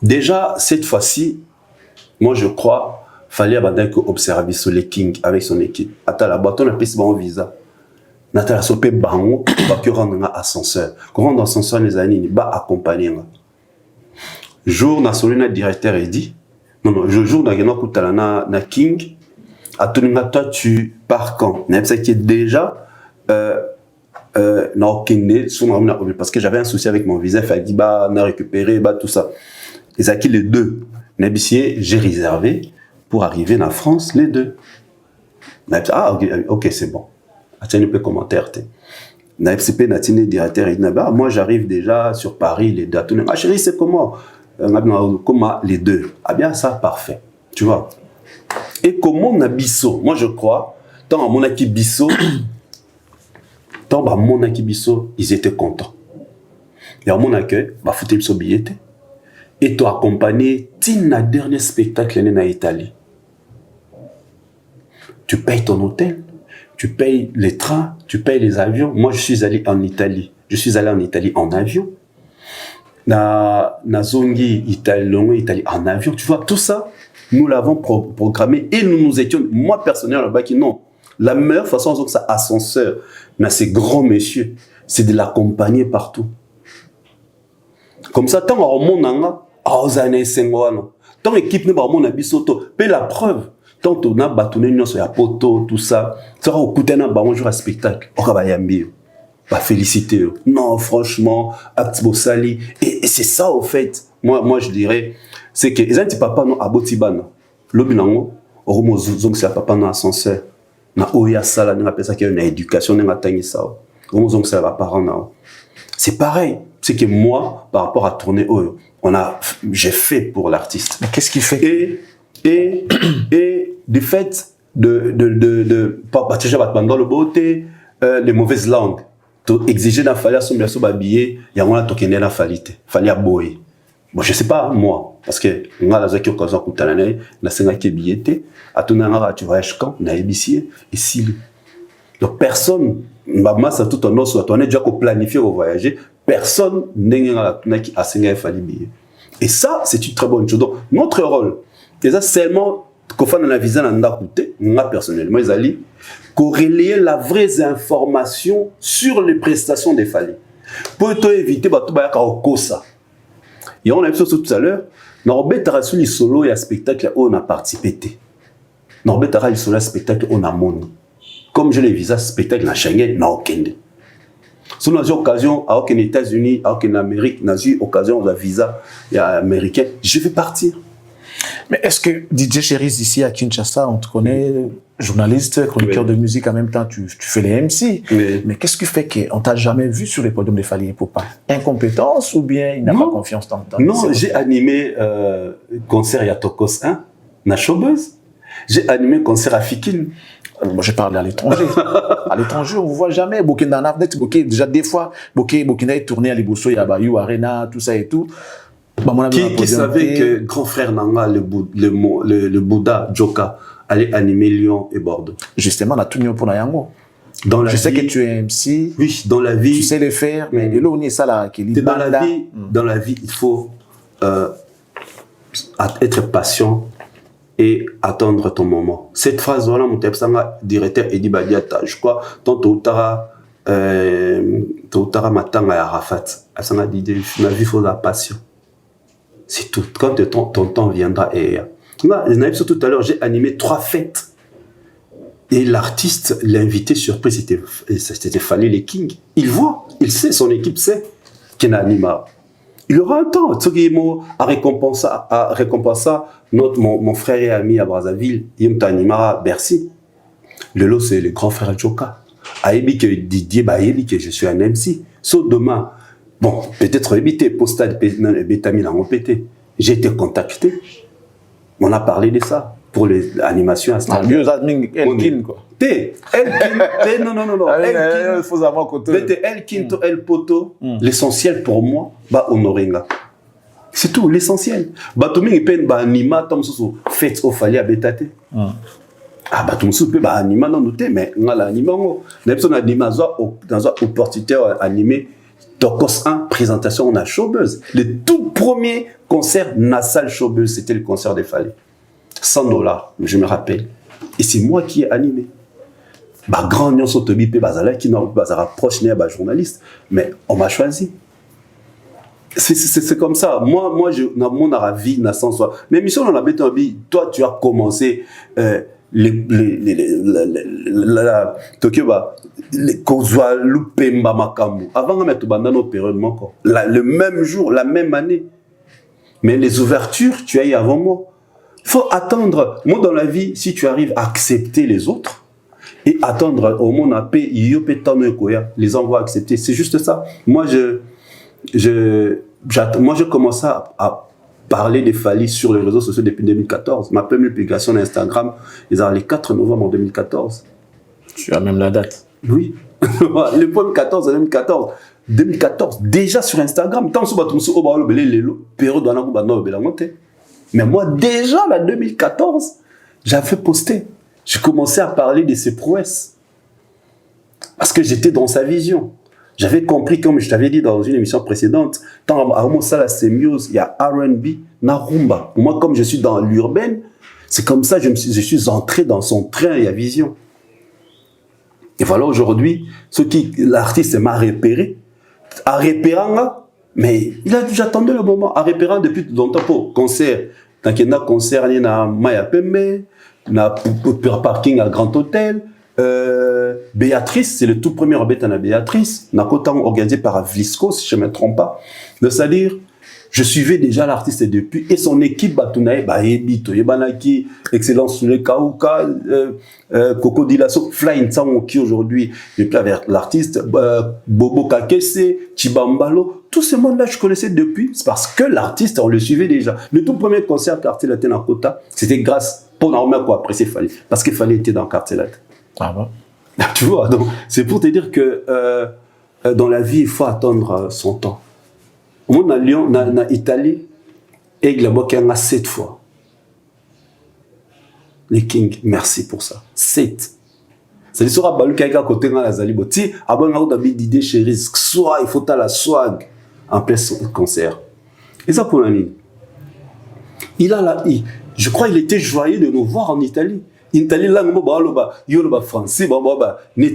Déjà, cette fois-ci, moi je crois, fallait observer sur les Kings avec son équipe. Attends, la boîte, on a pris ce bon visa. Nathalie Sopé Bango, va que rendre un ascenseur. Quand on rend ascenseur, les années, il va accompagner. Jour, na directeur et dit, non, jour, na King, à toi, tu pars quand? C'est qui est déjà, parce que j'avais un souci avec mon visa, il fallait dire, on a récupéré, tout ça. Et ça qui les deux. Nabissier, j'ai réservé pour arriver en France, les deux. Ah, ok, c'est bon. Tiens, un peu commentaire. Nabissier, Natine, directeur, il dit, moi j'arrive déjà sur Paris, les deux. Ah, chérie, c'est comment? Comment les deux? Ah, bien, ça, parfait. Tu vois? Et comment Nabisso? Moi, je crois, tant à mon Akibisso, ils étaient contents. Et à mon accueil, foutu le billet. Et tu as accompagné le dernier spectacle en Italie. tu payes ton hôtel, tu payes les trains, tu payes les avions. Moi, je suis allé en Italie. Je suis allé en Italie en avion. Na Zongi, Italie en avion. Tu vois, tout ça, nous l'avons programmé et nous étions, moi personnellement, là-bas, qui non. La meilleure façon, c'est ça, ascenseur, mais ces grands messieurs, c'est de l'accompagner partout. Comme ça, tant qu'on remonte, aux années 50, tant l'équipe ne va remonter à Bissoto, mais la preuve, tant on a bâtonné une sur la poteau, tout ça, ça va coûter un bon jour à spectacle, on va y aller. Bah, féliciter. Non, franchement, Actibo Sali. Et c'est ça, au fait. Moi, je dirais, c'est que, les petits papas, non, à Botibana, l'obinango, au moins, c'est un papa dans l'ascenseur. Na oya sala, on appelle ça qu'il y a une éducation, on a tangi ça. Au moins, c'est un parent. C'est pareil. C'est que moi, par rapport à tourner, j'ai fait pour l'artiste. Mais qu'est-ce qu'il fait? Et du fait de partager dans le beauté, les mauvaises langues. Exiger d'un fallait assommer son habillé, il y a un autre qui est dans fallite, fallait aboyer. Bon, je sais pas moi, parce que on a la zaki occasion de l'année, na senga qui billetté, à tout n'anga tu voyages quand, na ébicier et si. Donc personne, maman ça tout en os, on est déjà qu'on planifie au voyager, personne n'a qui a senga fallait billet. Et ça, c'est une très bonne chose. Donc notre rôle, c'est ça seulement qu'on fait dans la visa n'a coûté, moi personnellement, ils allaient corréler la vraie information sur les prestations des familles. Pour éviter tout ça. Et on a vu ça tout à l'heure, Norbert Tarassouli solo et un spectacle où on a participé. Norbert Tarassouli solo et un spectacle où on a monté. Comme je l'ai vu, ce spectacle à Schengen, n'a aucun. Si on a eu l'occasion, à aucun États-Unis, à aucun Amérique, on a eu l'occasion de visa américain, je vais partir. Mais est-ce que DJ Cherise ici à Kinshasa, on te connaît, journaliste, chroniqueur de musique en même temps, tu fais les MC. Mais qu'est-ce qui fait qu'on t'a jamais vu sur les podiums des Fally Ipupa? Incompétence ou bien il n'a pas confiance dans toi? Non, j'ai animé concert à Tokos 1, na Showbuzz. J'ai animé concert à Fikine. Moi, je parle à l'étranger. À l'étranger, on ne vous voit jamais. Burkina Faso, déjà des fois, Burkina est tourné à Liboso, Yabayou, Arena, tout ça et tout. Qui savait que grand frère Nanga, le Bouddha Joka, allait animer Lyon et Bordeaux? Justement, on a tout mis pour Nayango. Je sais que tu es MC. Oui, dans la vie. Tu sais le faire, mais là, on est ça là. Dans la vie, il faut être patient et attendre ton moment. Cette phrase, voilà, mon directeur Edi Badiata, je crois, tantôt Tara Matanga et Arafat, elle a dit, la vie, il faut la passion. C'est tout. Quand ton temps viendra. Et tout à l'heure, j'ai animé 3 fêtes. Et l'artiste, l'invité surprise, c'était Fally les King. Il voit, il sait, son équipe sait qu'il anima. Il aura un temps. Tsogimo a récompensé mon frère et ami à Brazzaville. Il m'a animé à Bercy. Le lot, c'est le grand frère Joka. Aïbi que Didier, Aïbi que je suis un MC. Sauf demain. Bon, peut-être éviter, postal, bétamine à répéter. J'ai été contacté. On a parlé de ça pour les animations à Star. Elkin, quoi. Elkin, non. Elkin, il faut avoir côté. Elkin, El Poto, l'essentiel pour moi, honorenga. C'est tout, l'essentiel. Batoumi, il peut anima, comme ça, fait au Fally à Bétate. Ah, Batoumi, il peut anima, non, mais on a l'anima. On a anima dans un opportunité animé. Tokos 1, présentation, on a Showbuzz. Le tout premier concert Nassal Showbuzz, c'était le concert des Fally. $100, je me rappelle. Et c'est moi qui ai animé. Grand Nyon Sotobi, Bazala, qui n'a pas rapproché les journalistes, mais on m'a choisi. C'est comme ça. Moi, dans mon vie, l'émission, on a bêté, toi, tu as commencé. Avant de mettre le même jour, la même année. Mais les ouvertures, tu as eu avant moi. Il faut attendre. Moi, dans la vie, si tu arrives à accepter les autres et attendre au monde à paix, les gens vont accepter. C'est juste ça. Moi, je commence à parler des Fally sur les réseaux sociaux depuis 2014. Ma première publication sur Instagram, ils ont le 4 novembre 2014. Tu as même la date. Oui. Le premier 14 2014. 2014, déjà sur Instagram. Tant mais moi, déjà, en 2014, j'avais posté. j'ai commencé à parler de ses prouesses. Parce que j'étais dans sa vision. J'avais compris, comme je t'avais dit dans une émission précédente, dans la symbiose, il y a R&B, Narumba. Moi, comme je suis dans l'urbaine, c'est comme ça que je suis entré dans son train et à vision. Et voilà, aujourd'hui, l'artiste m'a repéré. À repérant, mais j'attendais le moment. À repérant depuis longtemps pour concert. Tant qu'il y a un concert, il y a Maya Pembe, na parking à Grand Hôtel. Béatrice, c'est le tout premier rebête à Béatrice, organisé par Vlisco, si je ne me trompe pas. C'est-à-dire, je suivais déjà l'artiste depuis, et son équipe, Batunae, Ebito, Yebanaki, Excellence Sule Kauka, Coco Dilasso, Flying Sound, qui aujourd'hui, depuis avec l'artiste, Bobo Kakese, Chibambalo, tout ce monde-là, je connaissais depuis, c'est parce que l'artiste, on le suivait déjà. Le tout premier concert Quartier Latin à Kota, c'était grâce, pour normalement quoi apprécier Fali, parce que Fali était dans Quartier Latin. Ah bon? Tu vois, donc c'est pour te dire que dans la vie, il faut attendre son temps. Au monde, dans Lyon, dans Italie, Aigle Bokianga 7 fois. Les Kings, merci pour ça. 7. C'est sur Abalou qui a côté dans la Zalibo. Si, avant d'idée chérie, soit il faut la swag en plein concert. Et ça pour l'année. Je crois qu'il était joyeux de nous voir en Italie. En Italie, là, il y a français, moi, mais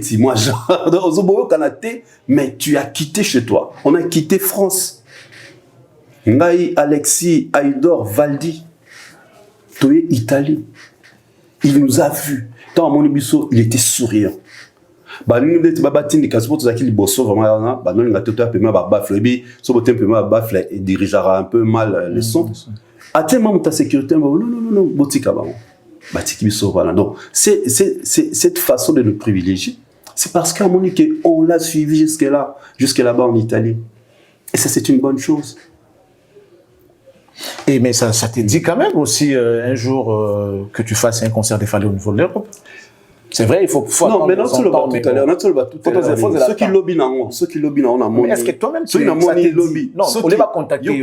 tu as quitté chez toi. On a quitté France. Ngai, Alexis, Aïdor, Valdi, tu es Italie. Il nous a vus. Tant à mon ébisso, il était souriant. Nous dirigera un peu mal les sons. À tel moment, ta sécurité, non, botika. Donc, cette façon de nous privilégier, c'est parce qu'à Monique, on l'a suivi jusque là-bas en Italie. Et ça, c'est une bonne chose. Et mais ça te dit quand même aussi un jour que tu fasses un concert de Fali au niveau de l'Europe. C'est vrai, il faut non, mais non, tout à l'heure. Ceux qui lobbyent on a mon. Est-ce que toi-même tu lobby? Non, on les va contacter.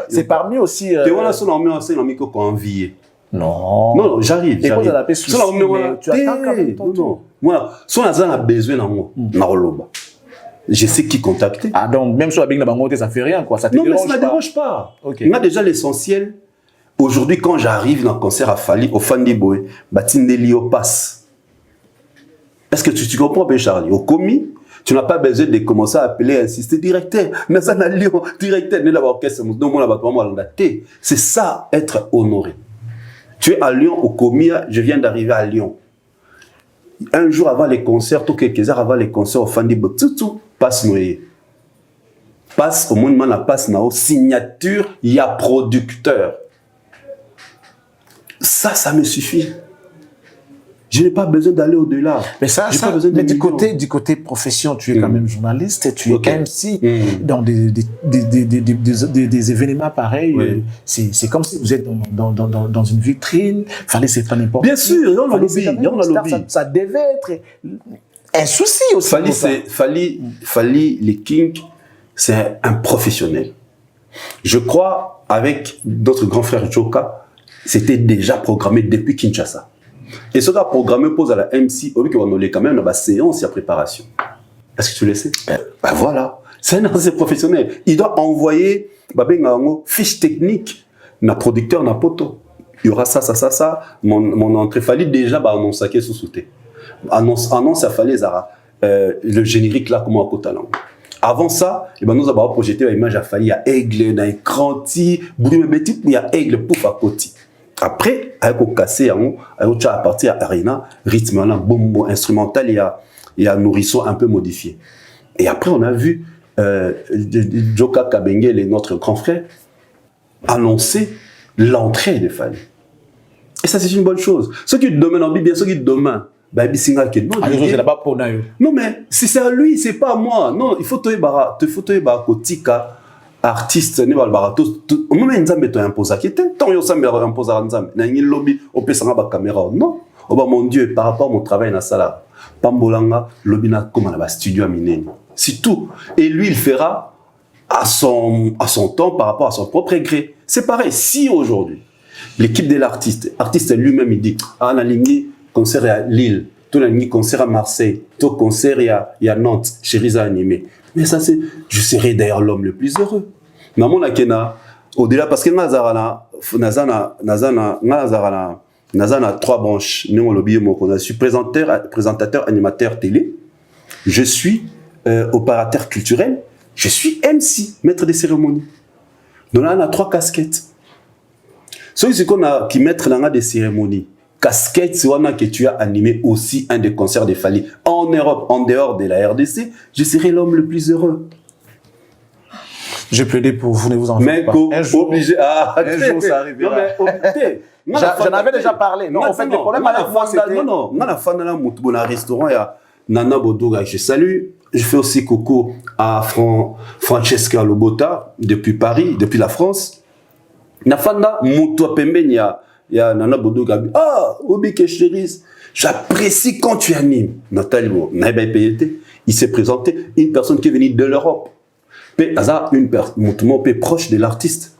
C'est parmi aussi. Tu vois là, son ami qu'on a envié. Non, j'arrive. Tu attends quand même ton tour. Moi, si on a besoin de je sais qui contacter. Ah, donc même sur la Big Nabangote, ça fait rien, quoi. Ça te dérange pas. Non, mais ça ne dérange pas. On a déjà l'essentiel. Aujourd'hui, quand j'arrive dans le concert à Fali, au Fandi Boy, Batindeli passe. Est-ce que tu comprends bien, Charlie? Au commis, tu n'as pas besoin de commencer à appeler, insister, directeur. Mais ça n'a Lyon, directeur, c'est ça, être honoré. Tu es à Lyon, au commis, je viens d'arriver à Lyon. Un jour avant les concerts, ou quelques heures avant les concerts, au Fandi Boy, tout passe noyé. Passe au monde, la passe na signature, il y a producteur. Ça me suffit. Je n'ai pas besoin d'aller au-delà. Mais mais du côté profession, tu es quand même journaliste, tu es MC dans des événements pareils. C'est comme si vous êtes dans une vitrine. Fallait c'est pas n'importe. Bien sûr, on a lobby. Ça devait être un souci aussi. Fali, les Kings, c'est un professionnel. Je crois, avec d'autres grands frères Joka, c'était déjà programmé depuis Kinshasa. Et ce gars programmé pose à la MC, au lieu qu'on ait quand même la séance et la préparation. Est-ce que tu le sais? Ben voilà, c'est un ancien professionnel. Il doit envoyer une fiche technique, na producteur, na poto. Il y aura ça. Mon entrée Fali déjà annonce à qui sous-souté. Annonce à Fali le générique là, comment on a talent. Avant ça, nous avons projeté l'image à Fali, il y a Aigle, il y a Cranti, il y a Aigle, pouf à côté. Après, avec au cassé, à partir de Arena, rythme, bombo, instrumental, il y a nourrisson un peu modifié. Et après, on a vu Joka Kabengele, notre grand frère, annoncer l'entrée de Fali. Et ça, c'est une bonne chose. Ceux qui demain en Bible, ceux qui demain, non, mais si c'est à lui, c'est pas à moi. Non, il faut te faire kotika. Artiste ne balbara au moment nzambe to imposa qui était tant yo sambe imposa nzambe na ngi lobby au pesanga ba caméra non mon Dieu par rapport à mon travail na sala pambolanga lobby na comme na ba studio à minene c'est tout et lui il fera à son temps par rapport à son propre gré. C'est pareil si aujourd'hui l'équipe de l'artiste lui-même il dit na lingi concert à Lille, tout le concert à Marseille, tout concert à Nantes, Cherise a animé. Mais ça, c'est, je serais d'ailleurs l'homme le plus heureux. Maman la kena, au-delà, parce que Nazarana 3 branches. Je suis présentateur, animateur télé. Je suis opérateur culturel. Je suis MC, maître des cérémonies. Donc là, on a 3 casquettes. Ce qu'on a qui mettre dans des cérémonies. Casquette, c'est que tu as animé aussi un des concerts de Fally en Europe, en dehors de la RDC. Je serai l'homme le plus heureux. J'ai plaidé pour vous, ne vous en faites pas. Un jour, obligé. Un jour, ça arrivera. J'en avais déjà parlé. Non, en fait, le problème avec moi, c'était... Non, on a fait dans un restaurant, il y a Nana Bodoga, je salue. Je fais aussi coucou à Francesca Lobota, depuis Paris, depuis la France. Nafanda, Moutoua Pemben, il y a Nana Bodoga. Ah, Obike Chéris, j'apprécie quand tu animes. Nathalie, il s'est présenté, une personne qui est venue de l'Europe. Une personne proche de l'artiste.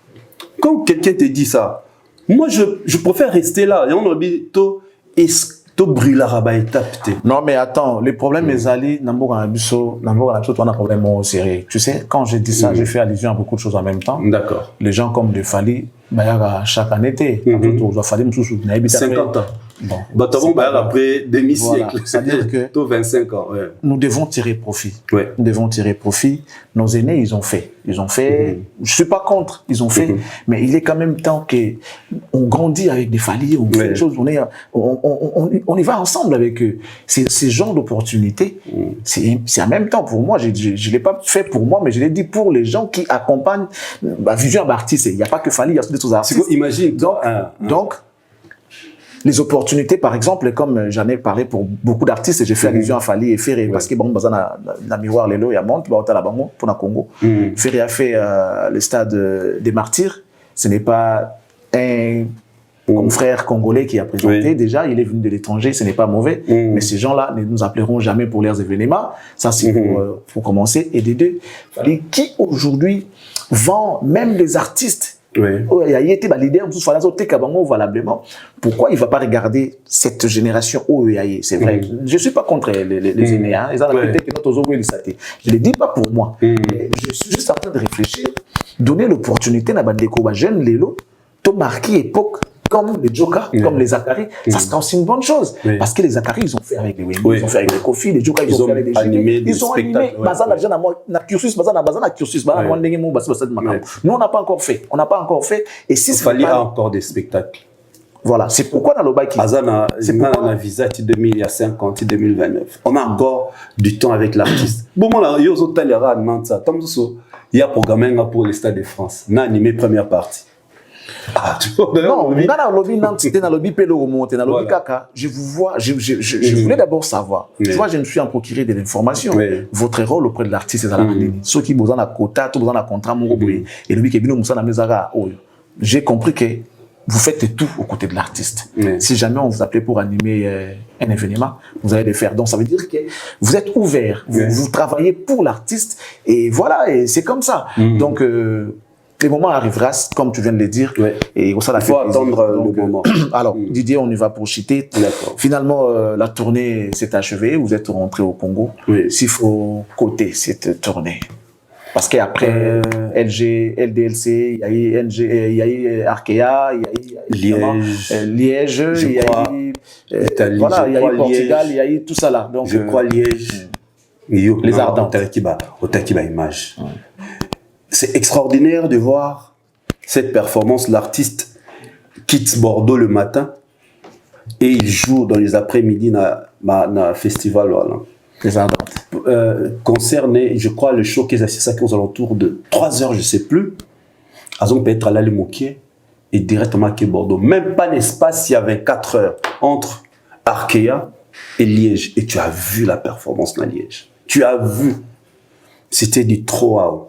Quand quelqu'un te dit ça, moi je préfère rester là. Et on a dit, non mais attends, les problèmes les alliés, on a un problème au sérieux. Tu sais, quand je dis ça, je fais allusion à beaucoup de choses en même temps. D'accord. Les gens comme de Fally, chaque année, 50 ans. Bon. Après demi-siècle. C'est-à-dire que 25 ans. Ouais. Nous devons tirer profit. Ouais. Nous devons tirer profit. Nos aînés, ils ont fait. Je suis pas contre. Ils ont fait. Mais il est quand même temps qu'on grandit avec des Fally, on fait des choses, on y va ensemble avec eux. Ces genres d'opportunités, c'est en même temps pour moi. Je l'ai pas fait pour moi, mais je l'ai dit pour les gens qui accompagnent Vivian Bartis. Il n'y a pas que Fally, il y a d'autres artistes. Imagine. Donc, les opportunités, par exemple, comme j'en ai parlé pour beaucoup d'artistes, j'ai fait allusion à Fally et Ferré, parce que bon, dans la miroir, les lots, il y a monte, pour la Congo. Ferré a fait le stade des Martyrs. Ce n'est pas un confrère congolais qui a présenté. Déjà, il est venu de l'étranger, ce n'est pas mauvais. Mais ces gens-là ne nous appelleront jamais pour leurs événements. Ça, c'est pour commencer. Et des deux, Fally, qui aujourd'hui vend même des artistes. Il a été leader, valablement. Pourquoi il ne va pas regarder cette génération c'est vrai. Je ne suis pas contre les aînés. Je ne le dis pas pour moi. Je suis juste en train de réfléchir, donner l'opportunité à des jeunes Lélo, de marquer époque comme les Joka, comme les Zachary. Ça sera aussi une bonne chose. Parce que les Zachary, ils ont fait avec les Wembo, ils ont fait avec les Kofi, les Joka, ils ont fait avec les animé. Ils ont animé. Nous, on n'a pas encore fait. Et si il fallait encore des spectacles. Voilà, c'est pourquoi dans le bail qui... C'est pourquoi on a visé il y a 5 ans, 2029. On a encore du temps avec l'artiste. Bon, moi, il y a programmé pour les Stades de France. On a animé première partie. Non, dans le lobby Nantes, dans le lobby Pélo remonté, dans le lobby Kaka, je vous vois, je voulais d'abord savoir. Tu vois, je me suis en procuré de l'information. Votre rôle auprès de l'artiste, c'est dans la pandémie. Ceux qui ont besoin d'un quota, tout besoin d'un contrat, et le qui est venu dans Mezara, j'ai compris que vous faites tout aux côtés de l'artiste. Si jamais on vous appelait pour animer un événement, vous allez le faire. Donc ça veut dire que vous êtes ouvert, vous travaillez pour l'artiste, et voilà, et c'est comme ça. Donc, le moment arrivera, comme tu viens de le dire, et ça, il faut attendre le moment. Alors, Didier, on y va pour chiter. Finalement, la tournée s'est achevée, vous êtes rentré au Congo. S'il faut coter cette tournée. Parce qu'après LDLC, il y a eu Arkea, il y a eu Liège, il y a eu Italie, il y a eu Portugal, il y a eu tout ça là. Donc, je crois Liège. Les Ardents. Au Takiba Image. C'est extraordinaire de voir cette performance. L'artiste quitte Bordeaux le matin et il joue dans les après-midi dans le festival. Concerné, je crois, le show qu'ils ont fait aux alentours de 3 heures, je ne sais plus. Ils ont peut être allé Mokier et directement à Bordeaux. Même pas l'espace, il y avait 4 heures entre Arkea et Liège. Et tu as vu la performance dans Liège. Tu as vu. C'était du trop haut.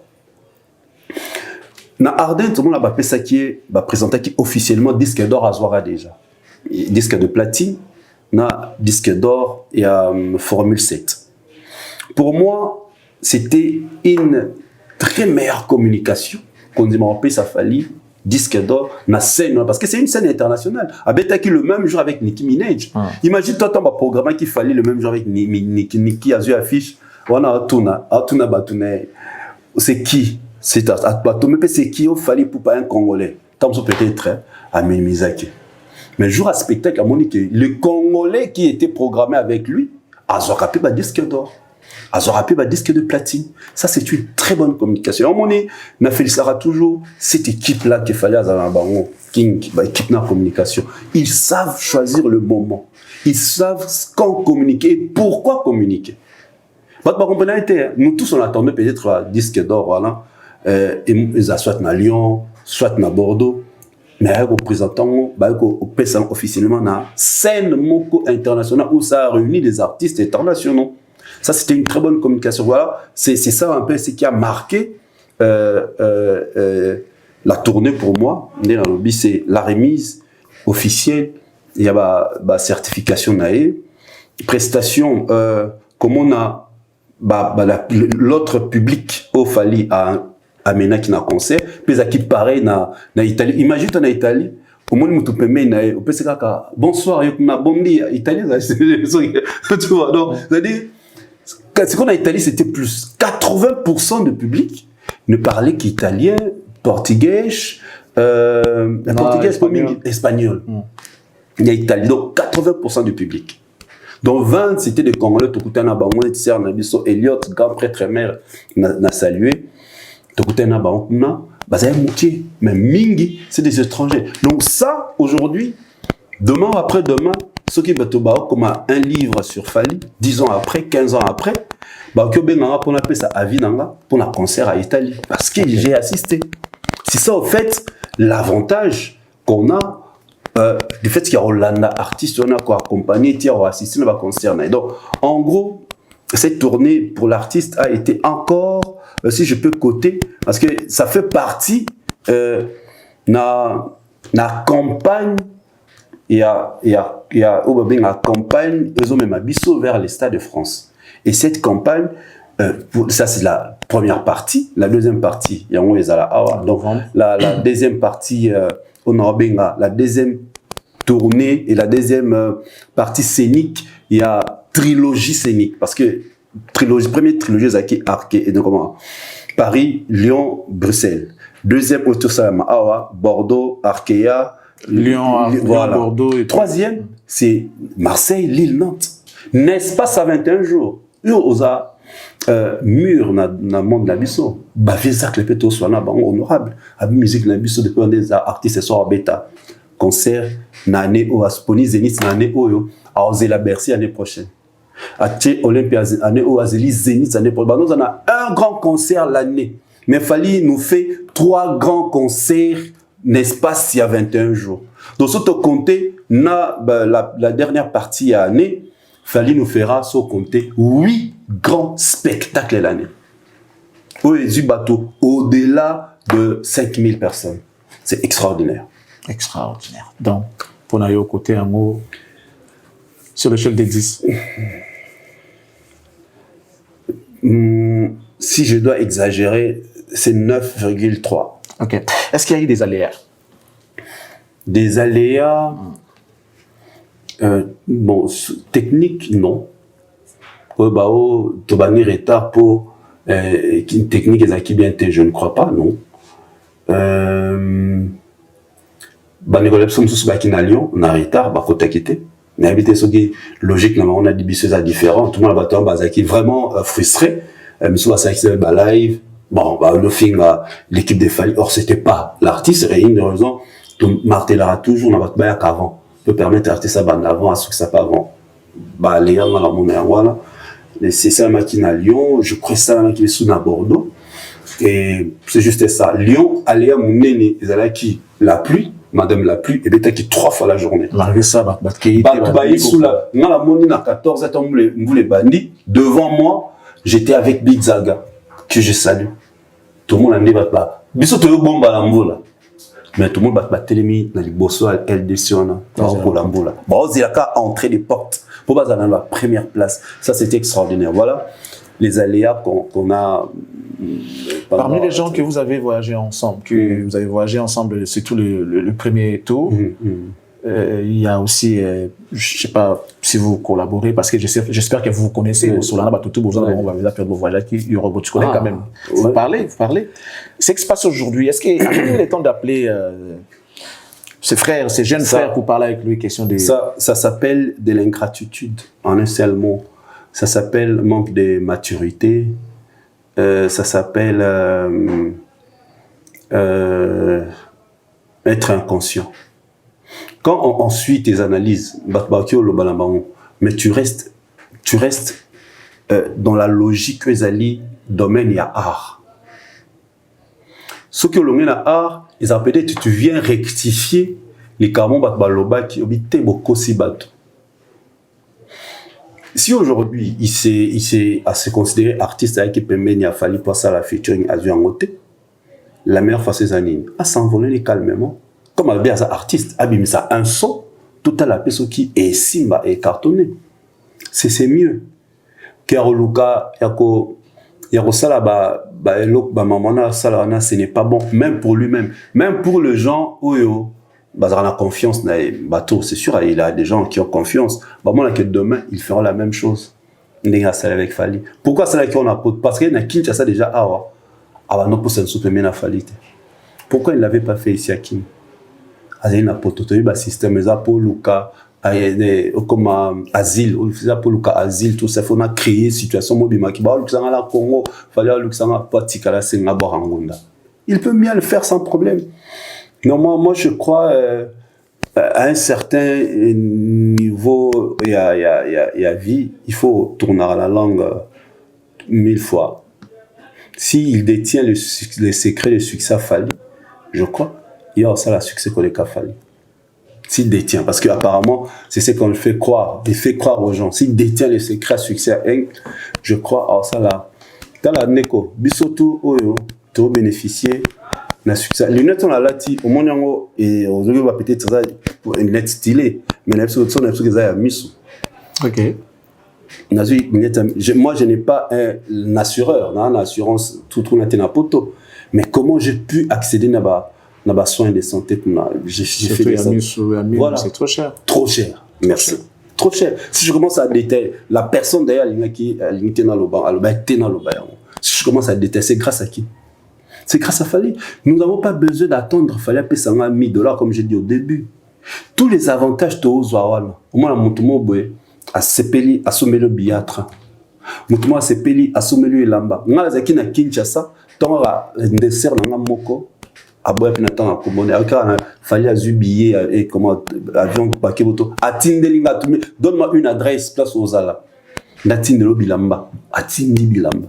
Dans Ardent, tout le monde a présenté officiellement disque d'or à Zouara déjà. Disque de platine, disque d'or et Formule 7. Pour moi, c'était une très meilleure communication. Quand on dit ça fallait disque d'or na scène parce que c'est une scène internationale. Abetaki le même jour avec Nicki Minaj. Imagine toi ton programme qu'il fallait le même jour avec Nicki a vu affiche. On a Atuna Batune. C'est qui? C'est Atuna mais c'est qui au fallait pour pas un Congolais. Tant peut-être à Mimizaki. Mais jour à spectacle à Monique, le Congolais qui était programmé avec lui a rappelé un disque d'or. A rappelé un disque de platine. Ça, c'est une très bonne communication. On a fait ça toujours cette équipe-là qu'il fallait à Baron King, équipe de communication. Ils savent choisir le moment. Ils savent quand communiquer et pourquoi communiquer. Nous tous, on attendait peut-être un disque d'or, voilà. Ils ont soit à Lyon, soit à Bordeaux. Mais avec le représentant, officiellement, na scène internationale où ça a réuni des artistes internationaux. Ça, c'était une très bonne communication. Voilà, c'est ça un peu ce qui a marqué la tournée pour moi. C'est la remise officielle. Il y a la certification nae, prestation, comme on a l'autre public au Fali à Amena qui n'a concert, puis qui pareil na Italie. Imagine toi en Italie, au moins tu peux mener au PC kaka bonsoir yo na bondi Italie tu vois donc c'est-à-dire ce qu'on a Italie c'était plus 80% de public ne parlait qu'italien, portugais, espagnol. Il y a Italie donc 80% du public. Donc 20 c'était des Congolais tout côté na bango sœur na biso Elliot grand prêtre mère na salué. Mais Mingi, c'est des étrangers. Donc ça, aujourd'hui, demain ou après-demain, ceux qui vont comme un livre sur Fali, 10 ans après, 15 ans après, pour appeler ça à Vinanga, pour un concert à Italie. Parce que j'ai assisté. C'est ça, au fait, l'avantage qu'on a du fait qu'il y a Hollanda artiste, on a quoi accompagné, qui a assisté à un concert. Donc, en gros, cette tournée pour l'artiste a été encore si je peux coter, parce que ça fait partie la campagne, il y a la campagne, ils ont même abisso vers les Stades de France. Et cette campagne, ça c'est la première partie, la deuxième partie, il y a donc la deuxième partie, on a la deuxième tournée et la deuxième partie scénique, il y a trilogie scénique, parce que première trilogie Zaki Arké et donc comment Paris, Lyon, Bruxelles. Deuxième Awa, Bordeaux, Arkea, Lyon, Bordeaux. Et troisième, c'est Marseille, Lille, Nantes. N'est-ce pas ça 21 jours? Osa mur na monde nabiso. Ba visa que les pétos soient là, honorable. Abi musique nabiso depuis des artistes sont bêta. Concert nane o Asponi Zénith nane o à Ozela Bercy l'année prochaine. À Olympia année au Azeli Zénith année prochaine. Nous on a un grand concert l'année. Mais Fali nous fait 3 grands concerts, n'est-ce pas, s'il y a 21 jours. Donc, si tu comptes, la dernière partie à l'année, Fali nous fera, si compter, 8 grands spectacles l'année. Au-delà de 5000 personnes. C'est extraordinaire. Extraordinaire. Donc, pour aller au côté un mot sur l'échelle des 10. Si je dois exagérer, c'est 9,3. Ok. Est-ce qu'il y a eu des aléas? Des aléas, bon, technique, non. Tobani retard pour une technique qui bien été, je ne crois pas, non. Lyon, on a retard, côté quitté. Mais habité ce qui logique, on a des bisous différents. Tout le monde va vraiment frustré. Soit ça qui live. Bon, le film, l'équipe des Fali. Or, c'était pas l'artiste. Et une raison, tout martelera toujours, on va qu'avant. Peut permettre d'arrêter ça avant, à ce que ça pas avant. Les gars, dans la monnaie, voilà. C'est ça, machine à Lyon. Je crois ça, qui est sous à Bordeaux. Et c'est juste ça. Lyon, allez à mon nez, ils allaient qui? La pluie. Madame la pluie, et bien qui 3 fois la journée. Malgré ça, sous la monnaie à 14 ans, vous les bandits. Devant moi, j'étais avec Bizaga, que je salue. Tout le monde a dit, Biso te bon balambola. Mais tout le monde va télémi dans les bossos à LDC, pour l'ambola. Bon, il y a qu'à entrer des portes. Pour la première place. Ça, c'était extraordinaire. Voilà. les aléas qu'on a. Parmi les gens que vous avez voyagé ensemble, surtout le premier tour, il y a aussi, je ne sais pas si vous collaborez, parce que j'espère que vous vous connaissez. Solana Batutu, on va vous appeler vos voyages, tu connais quand même. Vous parlez. C'est ce qui se passe aujourd'hui. Est-ce qu'il est le temps d'appeler ses frères, ses jeunes frères pour parler avec lui, question de... Ça s'appelle de l'ingratitude, en un seul mot. Ça s'appelle manque de maturité. Ça s'appelle être inconscient. Quand on suit tes analyses, mais tu restes dans la logique que Zali domaine il y a art. Ce que l'on a art, ils ont peut-être tu viens rectifier les carmons batbaloba qui habitent beaucoup si bateau. Si aujourd'hui il s'est à se considérer artiste avec Pembe a fallu passer à la featuring à Zuangote, la meilleure façon c'est à s'envoler calmement. Comme un artiste, abîme ça un son, tout à la personne qui est simba et cartonné. C'est mieux. Car Luka, yako sala mamana sala ce n'est pas bon, même pour lui-même, même pour les gens où on a confiance dans les bateaux. C'est sûr, il y a des gens qui ont confiance. Moi, que demain ils feront la même chose. Avec Fali. Pourquoi c'est là qu'on a parce qu'il y a Kinshasa déjà non pour se Fali. Pourquoi il ne l'avait pas fait ici à Kin? Il y a un système pour Luka, comme asile, pour Luka asile, tout ça, il faut créer une situation mobile. Congo, il peut bien le faire sans problème. Non, moi je crois à un certain niveau, il y a vie, il faut tourner à la langue 1000 fois. S'il détient le secret du succès Fali, je crois, il y a aussi le succès qu'on a fallu. S'il détient, parce qu'apparemment, c'est ce qu'on fait croire. Il fait croire aux gens. S'il détient le secret à succès, je crois à ça là. Dans la Neko, bisotu oyo, tu bénéficier d'un succès. Les lunettes on a là, au moins et aujourd'hui va peut-être ça une lunette stylée, mais les autres sont des choses à miso. Ok. Moi, je n'ai pas un assureur, une assurance tout le monde na poto. Mais comment j'ai pu accéder à soins de santé? J'ai fait voilà. C'est trop cher. Trop cher. Merci. Trop cher. Si je commence à détailler, la personne d'ailleurs qui est dans le banc, si je commence à détailler, c'est grâce à qui? C'est grâce à Fali. Nous n'avons pas besoin d'attendre Fali à payer $1,000 comme j'ai dit au début. Tous les avantages de Ozoawala. Au moins, la à Sepeli, à Somelo Biatra. Moutouma à Sepeli, à Somelo Elamba. Nga zaki na Kinshasa, tant à dessert na moko. Aboya pinatan à Kobone. Aka Fali a zubillet et comment avion paquet moto. Atindelinga tumi. Donne-moi une adresse place Ozala. Natindelo Bilamba. Atindi Bilamba.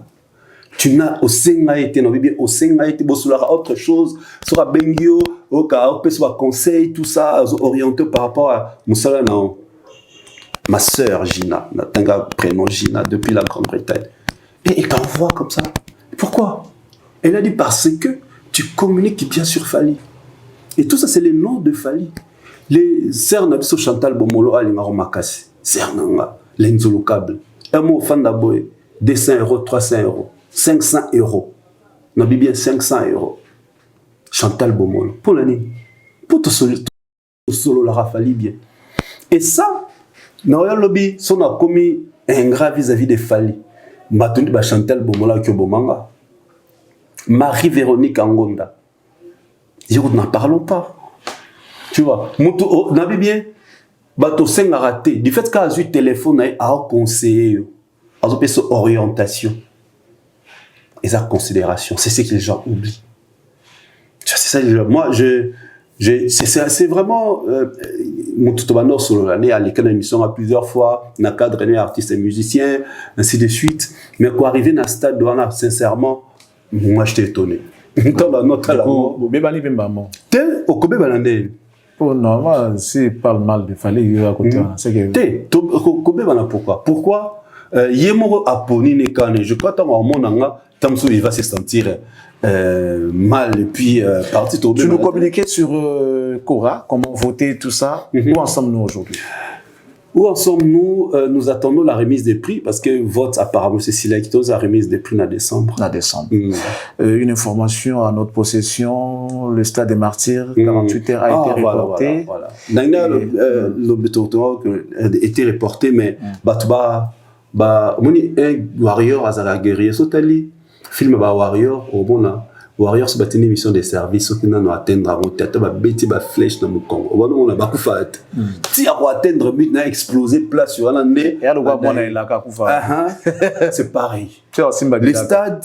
Tu n'as au Sengaïté, non, bien au Sengaïté, Bosolara, autre chose, sur la Bengio, au cas, sur conseil, tout ça, orienté par rapport à Moussala, non. Ma sœur Gina, n'a prénom Gina, depuis la Grande-Bretagne. Et il t'envoie comme ça. Pourquoi? Elle a dit parce que tu communiques bien sur Fali. Et tout ça, c'est les noms de Fali. Les sœurs Nabiso Chantal Bomolo, Alimaro Makasi, sœurs Nanga, Lenzolo Câble, un mot Fandaboy, 200 €, 300 €. 500 €. Non, bien 500 €. Chantal Bomolo. Pour l'année. Pour tout solo la Rafali bien. Et ça, dans le lobby, on a commis un grave vis-à-vis des Fali. Matouni ba Chantal Bomolo qui Bomanga. Marie-Véronique Angonda. Nous n'en parlons pas. Tu vois, on a bien. Bato Senga raté. Du fait qu'il a eu téléphone à conseiller. À orientation. Et sa considération, c'est ce que les gens oublient. C'est ça, moi, c'est vraiment mon tout sur l'année à l'école d'émission à plusieurs fois, dans le cadre d'un artiste et musicien, ainsi de suite. Mais quand arrivé dans ce stade, sincèrement, moi, j'étais étonné. Dans la note à la mort. Au Kobe Balandé. Oh non, moi, s'il parle mal de Fali, il y a côté. C'est que. Kobe Balandé, pourquoi? Pourquoi? Yemoro Aponi Nekane, je crois que Tamsou il va se sentir mal et puis parti au. Tu nous communiquais sur Cora, comment voter, tout ça. Où en sommes-nous aujourd'hui? Où en sommes-nous? Nous attendons la remise des prix parce que vote apparemment c'est sélectos la remise des prix en décembre. En décembre. Une information à notre possession, le stade des martyrs, 48 heures a été reporté. Voilà. Le été reporté, mais un warrior à la guerrier sotali film warrior au bon là. Warriors c'est une émission de service qui n'a atteindre en tête ba beti ba flèche dans mon Congo. On a ba kufa. Si à atteindre but n'a explosé place sur un nez. C'est pareil. Le stade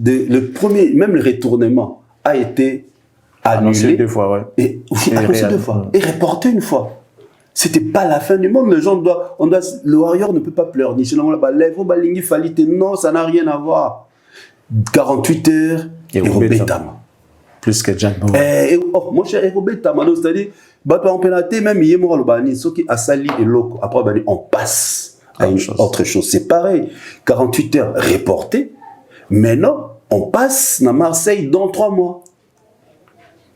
le premier même le retournement a été annulé 2 fois ouais. Et annoncé 2 fois et reporté une fois. C'était pas la fin du monde, les gens le warrior ne peut pas pleurnicher. Non, ça n'a rien à voir. 48 heures et Robetama. Plus que Jack Bauer. Mon cher Robetama, c'est-à-dire, en pénalité, même il y a ceux qui a sali et loco. Après, on passe à une autre chose. C'est pareil. 48 heures reportées. Maintenant, on passe à Marseille dans 3 mois.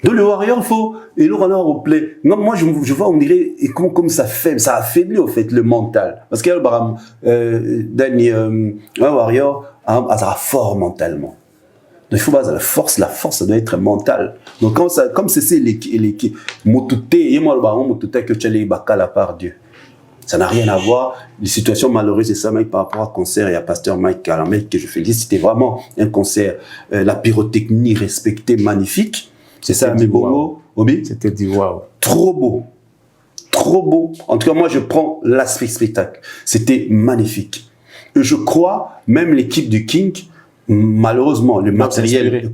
Donc le warrior, il faut. Et le runner au play. Non, moi, je vois, on dirait, et comme ça affaiblit, au fait, le mental. Parce qu'il y a un warrior, ça fort mentalement. Donc il faut la force, ça doit être mentale. Donc comme c'est l'équipe, Motuté, et moi, le baron, Motuté, que tu as les bacala par Dieu. Ça n'a rien à voir. Les situations malheureuses, c'est ça, Mike, par rapport à concert et à Pasteur Mike Calamel, que je félicite. C'était vraiment un concert, la pyrotechnie respectée, magnifique. C'est ça, mes beaux Obi. C'était du waouh. Trop beau. Trop beau. En tout cas, moi, je prends l'aspect spectacle. C'était magnifique. Et je crois, même l'équipe du King, malheureusement, le matériel,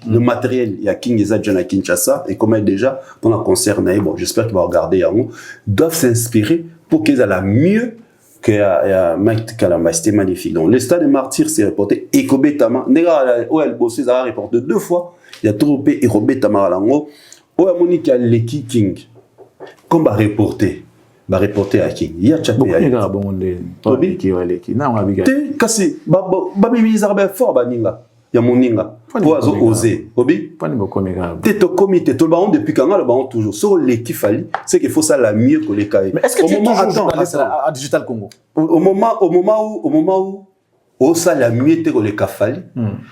le matériel, il y a King et Zadjan à Kinshasa, et comme déjà, pendant le concert, bon, j'espère qu'il va regarder Yamou, doivent s'inspirer pour qu'ils aient mieux que Mike Kalamba. C'était magnifique. Donc, le stade des martyrs s'est reporté. Et Kobe Tama, elle bossait, ça a reporté 2 fois. Il y a trop et Kobe Tama à l'ango. Où a Monique a l'équipe King. Comme va reporter à King. Il y a beaucoup de gars bon de qui ont l'équipe. Non, on a bien. Kasi babimiza fort baninga. Ya moninga. Pour oser. Obi. Pas ni beaucoup de gars. T'es au comité, tout le ballon depuis quand le ballon toujours. Sur l'équipe fallait, c'est qu'il faut ça la mieux que les cahiers. Mais est-ce que tu es toujours à Digital Congo? Au moment où ça la mieux que les cafali,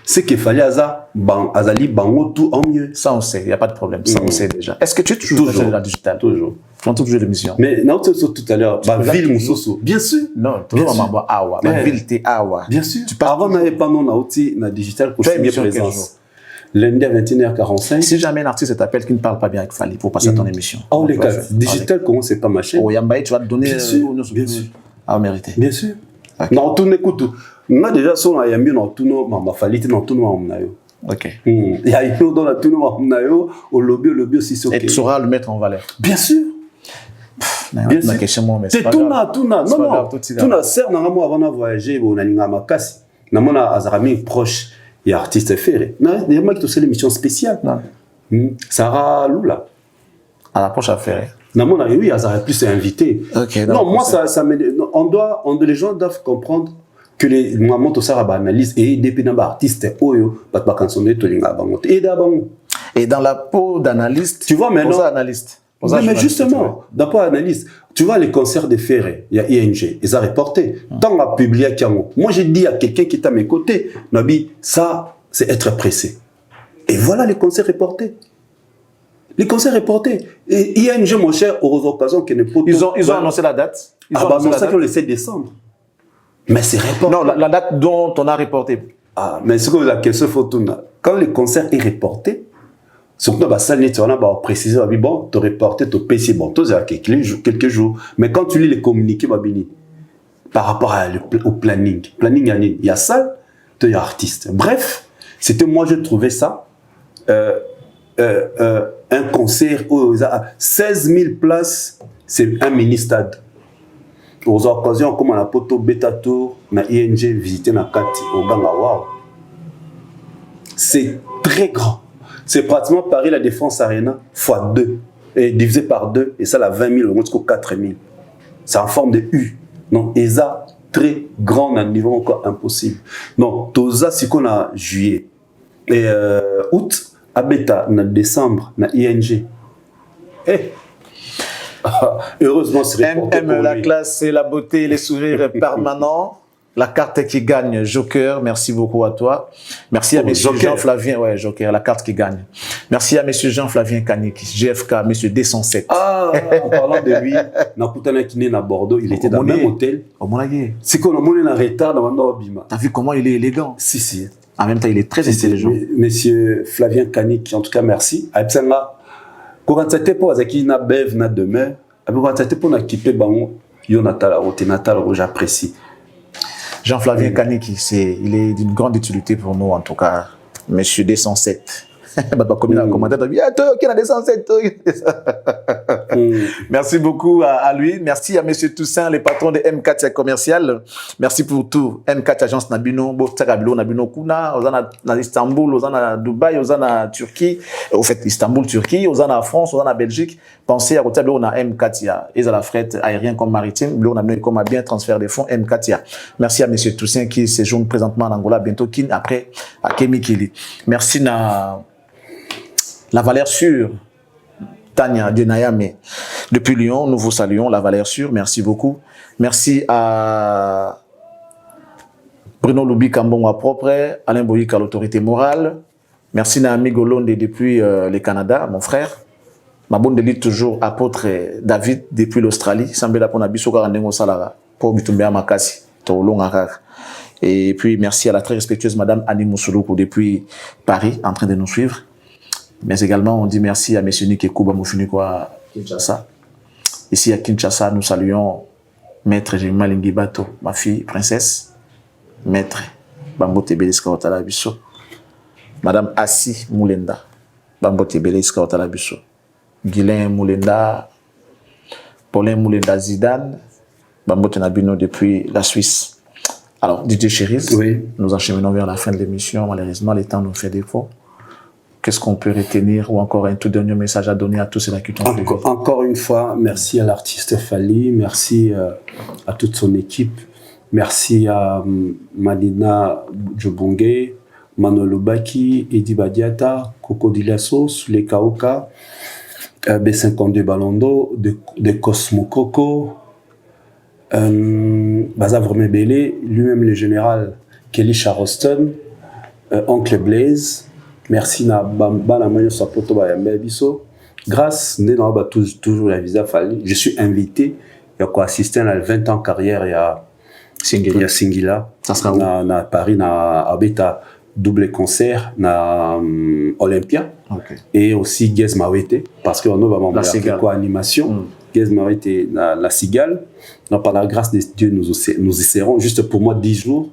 c'est qu'il fallait azali bango tout en mieux. Ça on sait, il y a pas de problème. Ça on sait déjà. Est-ce que tu es toujours dans la Digital? Toujours. Font toujours l'émission. Mais non, tout à l'heure, ville Moussoso. Bien sûr. Non, toujours maman Awa. Ma ville t'es Awa. Bien sûr. Avant n'avait pas non outil na Digital pour signer présence. Lundi à 21h45. Si jamais un artiste t'appelle qui ne parle pas bien avec Fali pour passer à ton émission. Oh les gars, Digital comment c'est pas ma chaîne. Oh Yambaye, tu vas te donner bien sûr. À mériter. Bien sûr. Non, tout n'écoute. On a déjà son Yambi dans tout nos maman Fali dans tout nos nayo. Ok. Il y a eu dans la tout nos nayo au lobby aussi c'est OK. Et tu sauras le mettre en valeur. Bien sûr. Bien sûr. C'est tout na. Non. Tout na sert na moi avant de voyager au nalinga makasi. Na mona azarami proche et artiste ferré. Na il y a moi qui te l'émission spéciale. Sarah Lula. À la prochaine affaire. Na mona oui, azarami plus invité. OK. Non, moi ça les gens doivent comprendre que les moments tout ça analyse et depuis dans artiste oyo pas canson de tolinga bango. Et dans la peau d'analyste, tu vois maintenant analyste. Mais justement, d'après l'analyse, tu vois les concerts de Ferré, il y a ING, ils ont reporté. Tant on a publié Kiango. Moi, j'ai dit à quelqu'un qui est à mes côtés, Nabi, ça, c'est être pressé. Et voilà les concerts reportés. Les concerts reportés. Et ING, mon cher, aux occasions qui ne peut Ils ont annoncé la date. Ils ont annoncé le 7 décembre. Mais c'est reporté. Non, la date dont on a reporté. Ah, mais c'est comme la question photo. Quand le concert est reporté, surtout dans la salle, tu as précisé, bon, tu as reporté ton PC, bon, tu as quelques jours. Mais quand tu lis les communiqués, par rapport au planning, il y a salle, il y a artiste. Bref, c'était moi, je trouvais ça, un concert où 16 000 places, c'est un mini-stade. Aux occasions, comme on a poto bêta tour, na ING visité na Kati, au Ganga, waouh. C'est très grand. C'est pratiquement Paris La Défense Arena x2 et divisé par 2 et ça la 20 000 jusqu'au 4 000. C'est en forme de U. Donc et ça très grand à un niveau encore impossible. Donc tout ça c'est qu'on a juillet et août à bêta na décembre na ING. Heureusement, c'est reporté pour la lui. classe et la beauté et les sourires permanents. La carte qui gagne, Joker, merci beaucoup à toi. Merci à monsieur Jean-Flavien, ouais, Joker, la carte qui gagne. Merci à monsieur Jean-Flavien Kanik, GFK, monsieur D107. Ah, en parlant de lui, Nakutana qui est à Bordeaux, il était dans le même hôtel. Au Monagé. C'est qu'on a monné en retard dans le Bima. T'as vu comment il est élégant? Si. En même temps, il est très intelligent. Monsieur Flavien Kanik, en tout cas, merci. Aïpsanga, quand tu étais pour Azaki na bev na demain, quand tu étais pour n'équiper bango, yo natala rote natala j'apprécie. Jean-Flavien Kaniki, il est d'une grande utilité pour nous, en tout cas. Monsieur D107. Comme il a commenté, il a dit, merci beaucoup à lui. Merci à monsieur Toussaint, le patron de M4 Commercial. Merci pour tout. M4 Agence Nabino, Nabino Kuna, aux Istanbul, aux Dubaï, aux Turquie. Au fait, Istanbul, Turquie, aux France, aux Belgique. Pensez à côté, on a M4, et à la fret aérien comme maritime, on a comme bien transfert des fonds M4. Merci à monsieur Toussaint qui séjourne présentement en Angola, bientôt Kin, après à Kemikili. Merci à La Valeur Sûre, Tania Denayame, depuis Lyon, nous vous saluons, La Valeur Sûre, merci beaucoup. Merci à Bruno Loubi Kambonga Propre, Alain Boyik à l'autorité morale. Merci à Amigo Londe depuis le Canada, mon frère. Ma bonne élite toujours, apôtre David depuis l'Australie. Sambela pour Nabiso Garandengo Salara, pour Bitumbea Makasi, Tolongakar. Et puis merci à la très respectueuse Madame Annie Moussouloukou depuis Paris, en train de nous suivre. Mais également, on dit merci à M. Nick Kouba Moufiniko à Kinshasa. Ici à Kinshasa, nous saluons Maître Jemima Lingibato, ma fille, princesse. Maître Bambote Beliska Otala Bisso. Madame Assi Moulenda, Bambote Beliska Otala Bisso. Guylain Moulenda, Paulin Moulenda Zidane, Bambote Nabino depuis la Suisse. Alors, Didier Chéris, oui. Nous acheminons vers la fin de l'émission. Malheureusement, le temps nous fait défaut. Qu'est-ce qu'on peut retenir ou encore un tout dernier message à donner à tous ceux qui t'ont suivi? Encore une fois, merci à l'artiste Fali, merci à toute son équipe, merci à Malina Djobonge, Manolo Baki, Edi Badiata, Coco Dilasso, Sule Kaoka, B52 Balondo, de Cosmo Coco, Bazav Mebele, lui-même le général Kelly Charleston, Oncle Blaise. Merci na bamba na manyo sapoto ba yamba biso. Grâce né na ba toujours la visa Fali. Je suis invité il y a quoi assister à 20 ans carrière il y a Singila. Ça sera na Paris na abeta double concert na Olympia. Okay. Et aussi Gez Mawete parce que on va m'envoyer quoi animation. Gez Mawete la Cigale. Non, par la grâce de Dieu nous essaierons juste pour moi 10 jours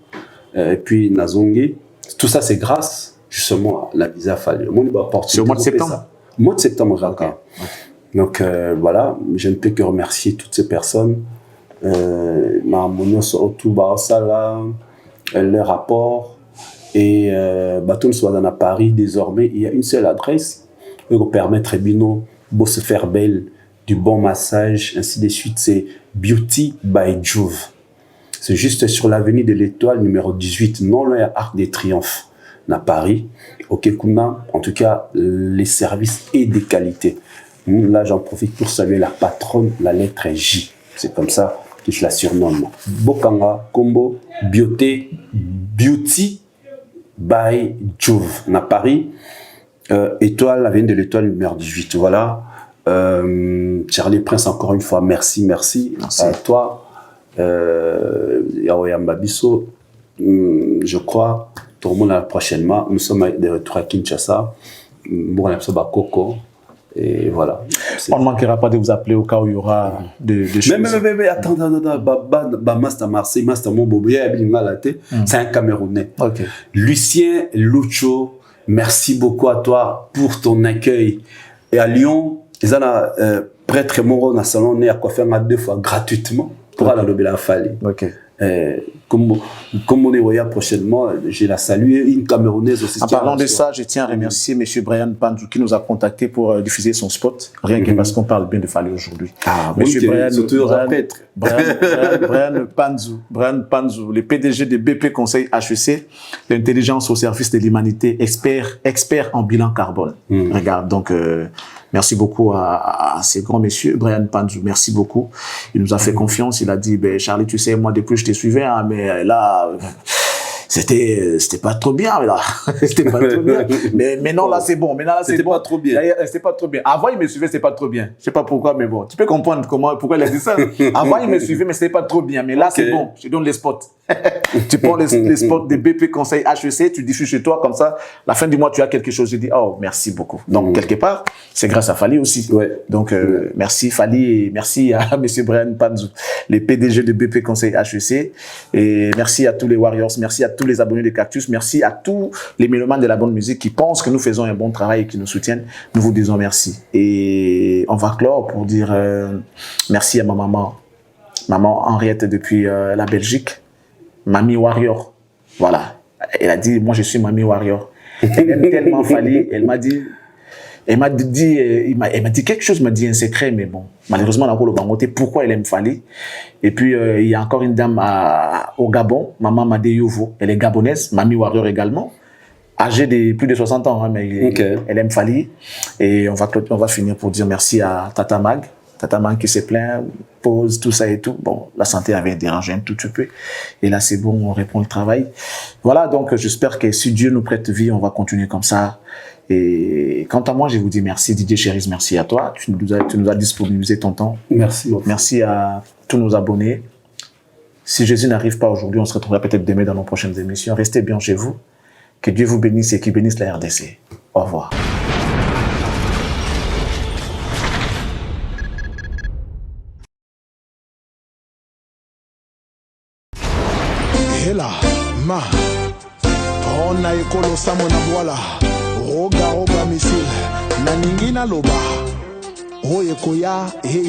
et puis na Zongue. Tout ça c'est grâce justement la visa Fali. C'est au mois de septembre. Mois de septembre, okay. Donc voilà, je ne peux que remercier toutes ces personnes. Leur rapport et Baton soit dans Paris désormais. Il y a une seule adresse qui vous permettre Bino de se faire belle, du bon massage, ainsi de suite. C'est Beauty by Juve. C'est juste sur l'avenue de l'Étoile numéro 18, non loin à Arc des Triomphes. À Paris, au Kekuna, en tout cas, les services et des qualités. Là, j'en profite pour saluer la patronne, la lettre J. C'est comme ça que je la surnomme. Bokanga, Combo, Beauty by Juve. À Paris, Étoile, la veine de l'Étoile numéro 18. Voilà. Charlie Prince, encore une fois, merci. À toi. Yaoyamba Bisso, je crois. Tout le monde prochainement, nous sommes de retour à Kinshasa, Coco, et voilà. On ne manquera pas de vous appeler au cas où il y aura de choses. Mais attends, Master Marseille, Master Moboboya, c'est un Camerounais. Okay. Lucien Lucho, merci beaucoup à toi pour ton accueil. Et à Lyon, ils ont prêtre Moro dans le salon, à quoi faire 2 fois gratuitement pour aller à la Fali. comme on est voyage prochainement, je la salue, une Camerounaise aussi. En parlant de ça, je tiens à remercier M. Brian Panzou qui nous a contacté pour diffuser son spot, rien que parce qu'on parle bien de Fally aujourd'hui. Ah, M. oui, Brian Panzou, le PDG de BP Conseil HEC, l'intelligence au service de l'humanité, expert en bilan carbone. Regarde, donc merci beaucoup à ces grands messieurs. Brian Panzou, merci beaucoup. Il nous a fait confiance. Il a dit, ben, Charlie, tu sais, moi, depuis je te suivais, hein, mais là, c'était pas trop bien, là. C'était pas trop bien. Mais non, là, c'est bon. Mais là, c'est bon. Pas trop bien. C'était pas trop bien. Avant, il me suivait, c'était pas trop bien. Je sais pas pourquoi, mais bon. Tu peux comprendre pourquoi il a dit ça. Avant, il me suivait, mais c'était pas trop bien. Mais là, c'est bon. Je donne les spots. Tu prends les spots des BP Conseil HEC, tu diffuses chez toi, comme ça, la fin du mois, tu as quelque chose. Je dis, oh, merci beaucoup. Donc, quelque part, c'est grâce à Fally aussi. Ouais. Donc, merci Fally et merci à M. Brian Panzou, les PDG de BP Conseil HEC. Et merci à tous les Warriors, merci à tous les abonnés de Cactus, merci à tous les mélomanes de la bonne musique qui pensent que nous faisons un bon travail et qui nous soutiennent. Nous vous disons merci. Et on va clore pour dire merci à ma maman Henriette depuis la Belgique. Mamie Warrior, voilà. Elle a dit, moi je suis Mamie Warrior. Elle aime tellement Fally, elle m'a dit quelque chose, m'a dit un secret, mais bon, malheureusement, on a encore le bangoté, pourquoi elle aime Fally. Et puis, il y a encore une dame au Gabon, Maman Madé Yovo, elle est gabonaise, Mamie Warrior également, âgée de plus de 60 ans, hein, mais elle aime Fally. Et on va finir pour dire merci à Tata Mag qui s'est plaint, pause, tout ça et tout. Bon, la santé avait dérangé un tout petit peu. Et là, c'est bon, on reprend le travail. Voilà, donc j'espère que si Dieu nous prête vie, on va continuer comme ça. Et quant à moi, je vous dis merci, Didier Cherise, merci à toi. Tu nous as disponibilisé ton temps. Merci. Merci à tous nos abonnés. Si Jésus n'arrive pas aujourd'hui, on se retrouvera peut-être demain dans nos prochaines émissions. Restez bien chez vous. Que Dieu vous bénisse et qu'il bénisse la RDC. Au revoir. Hela, ma, ona ekolo samo na bwala, roga misil, na ningina loba, oye koya, heya.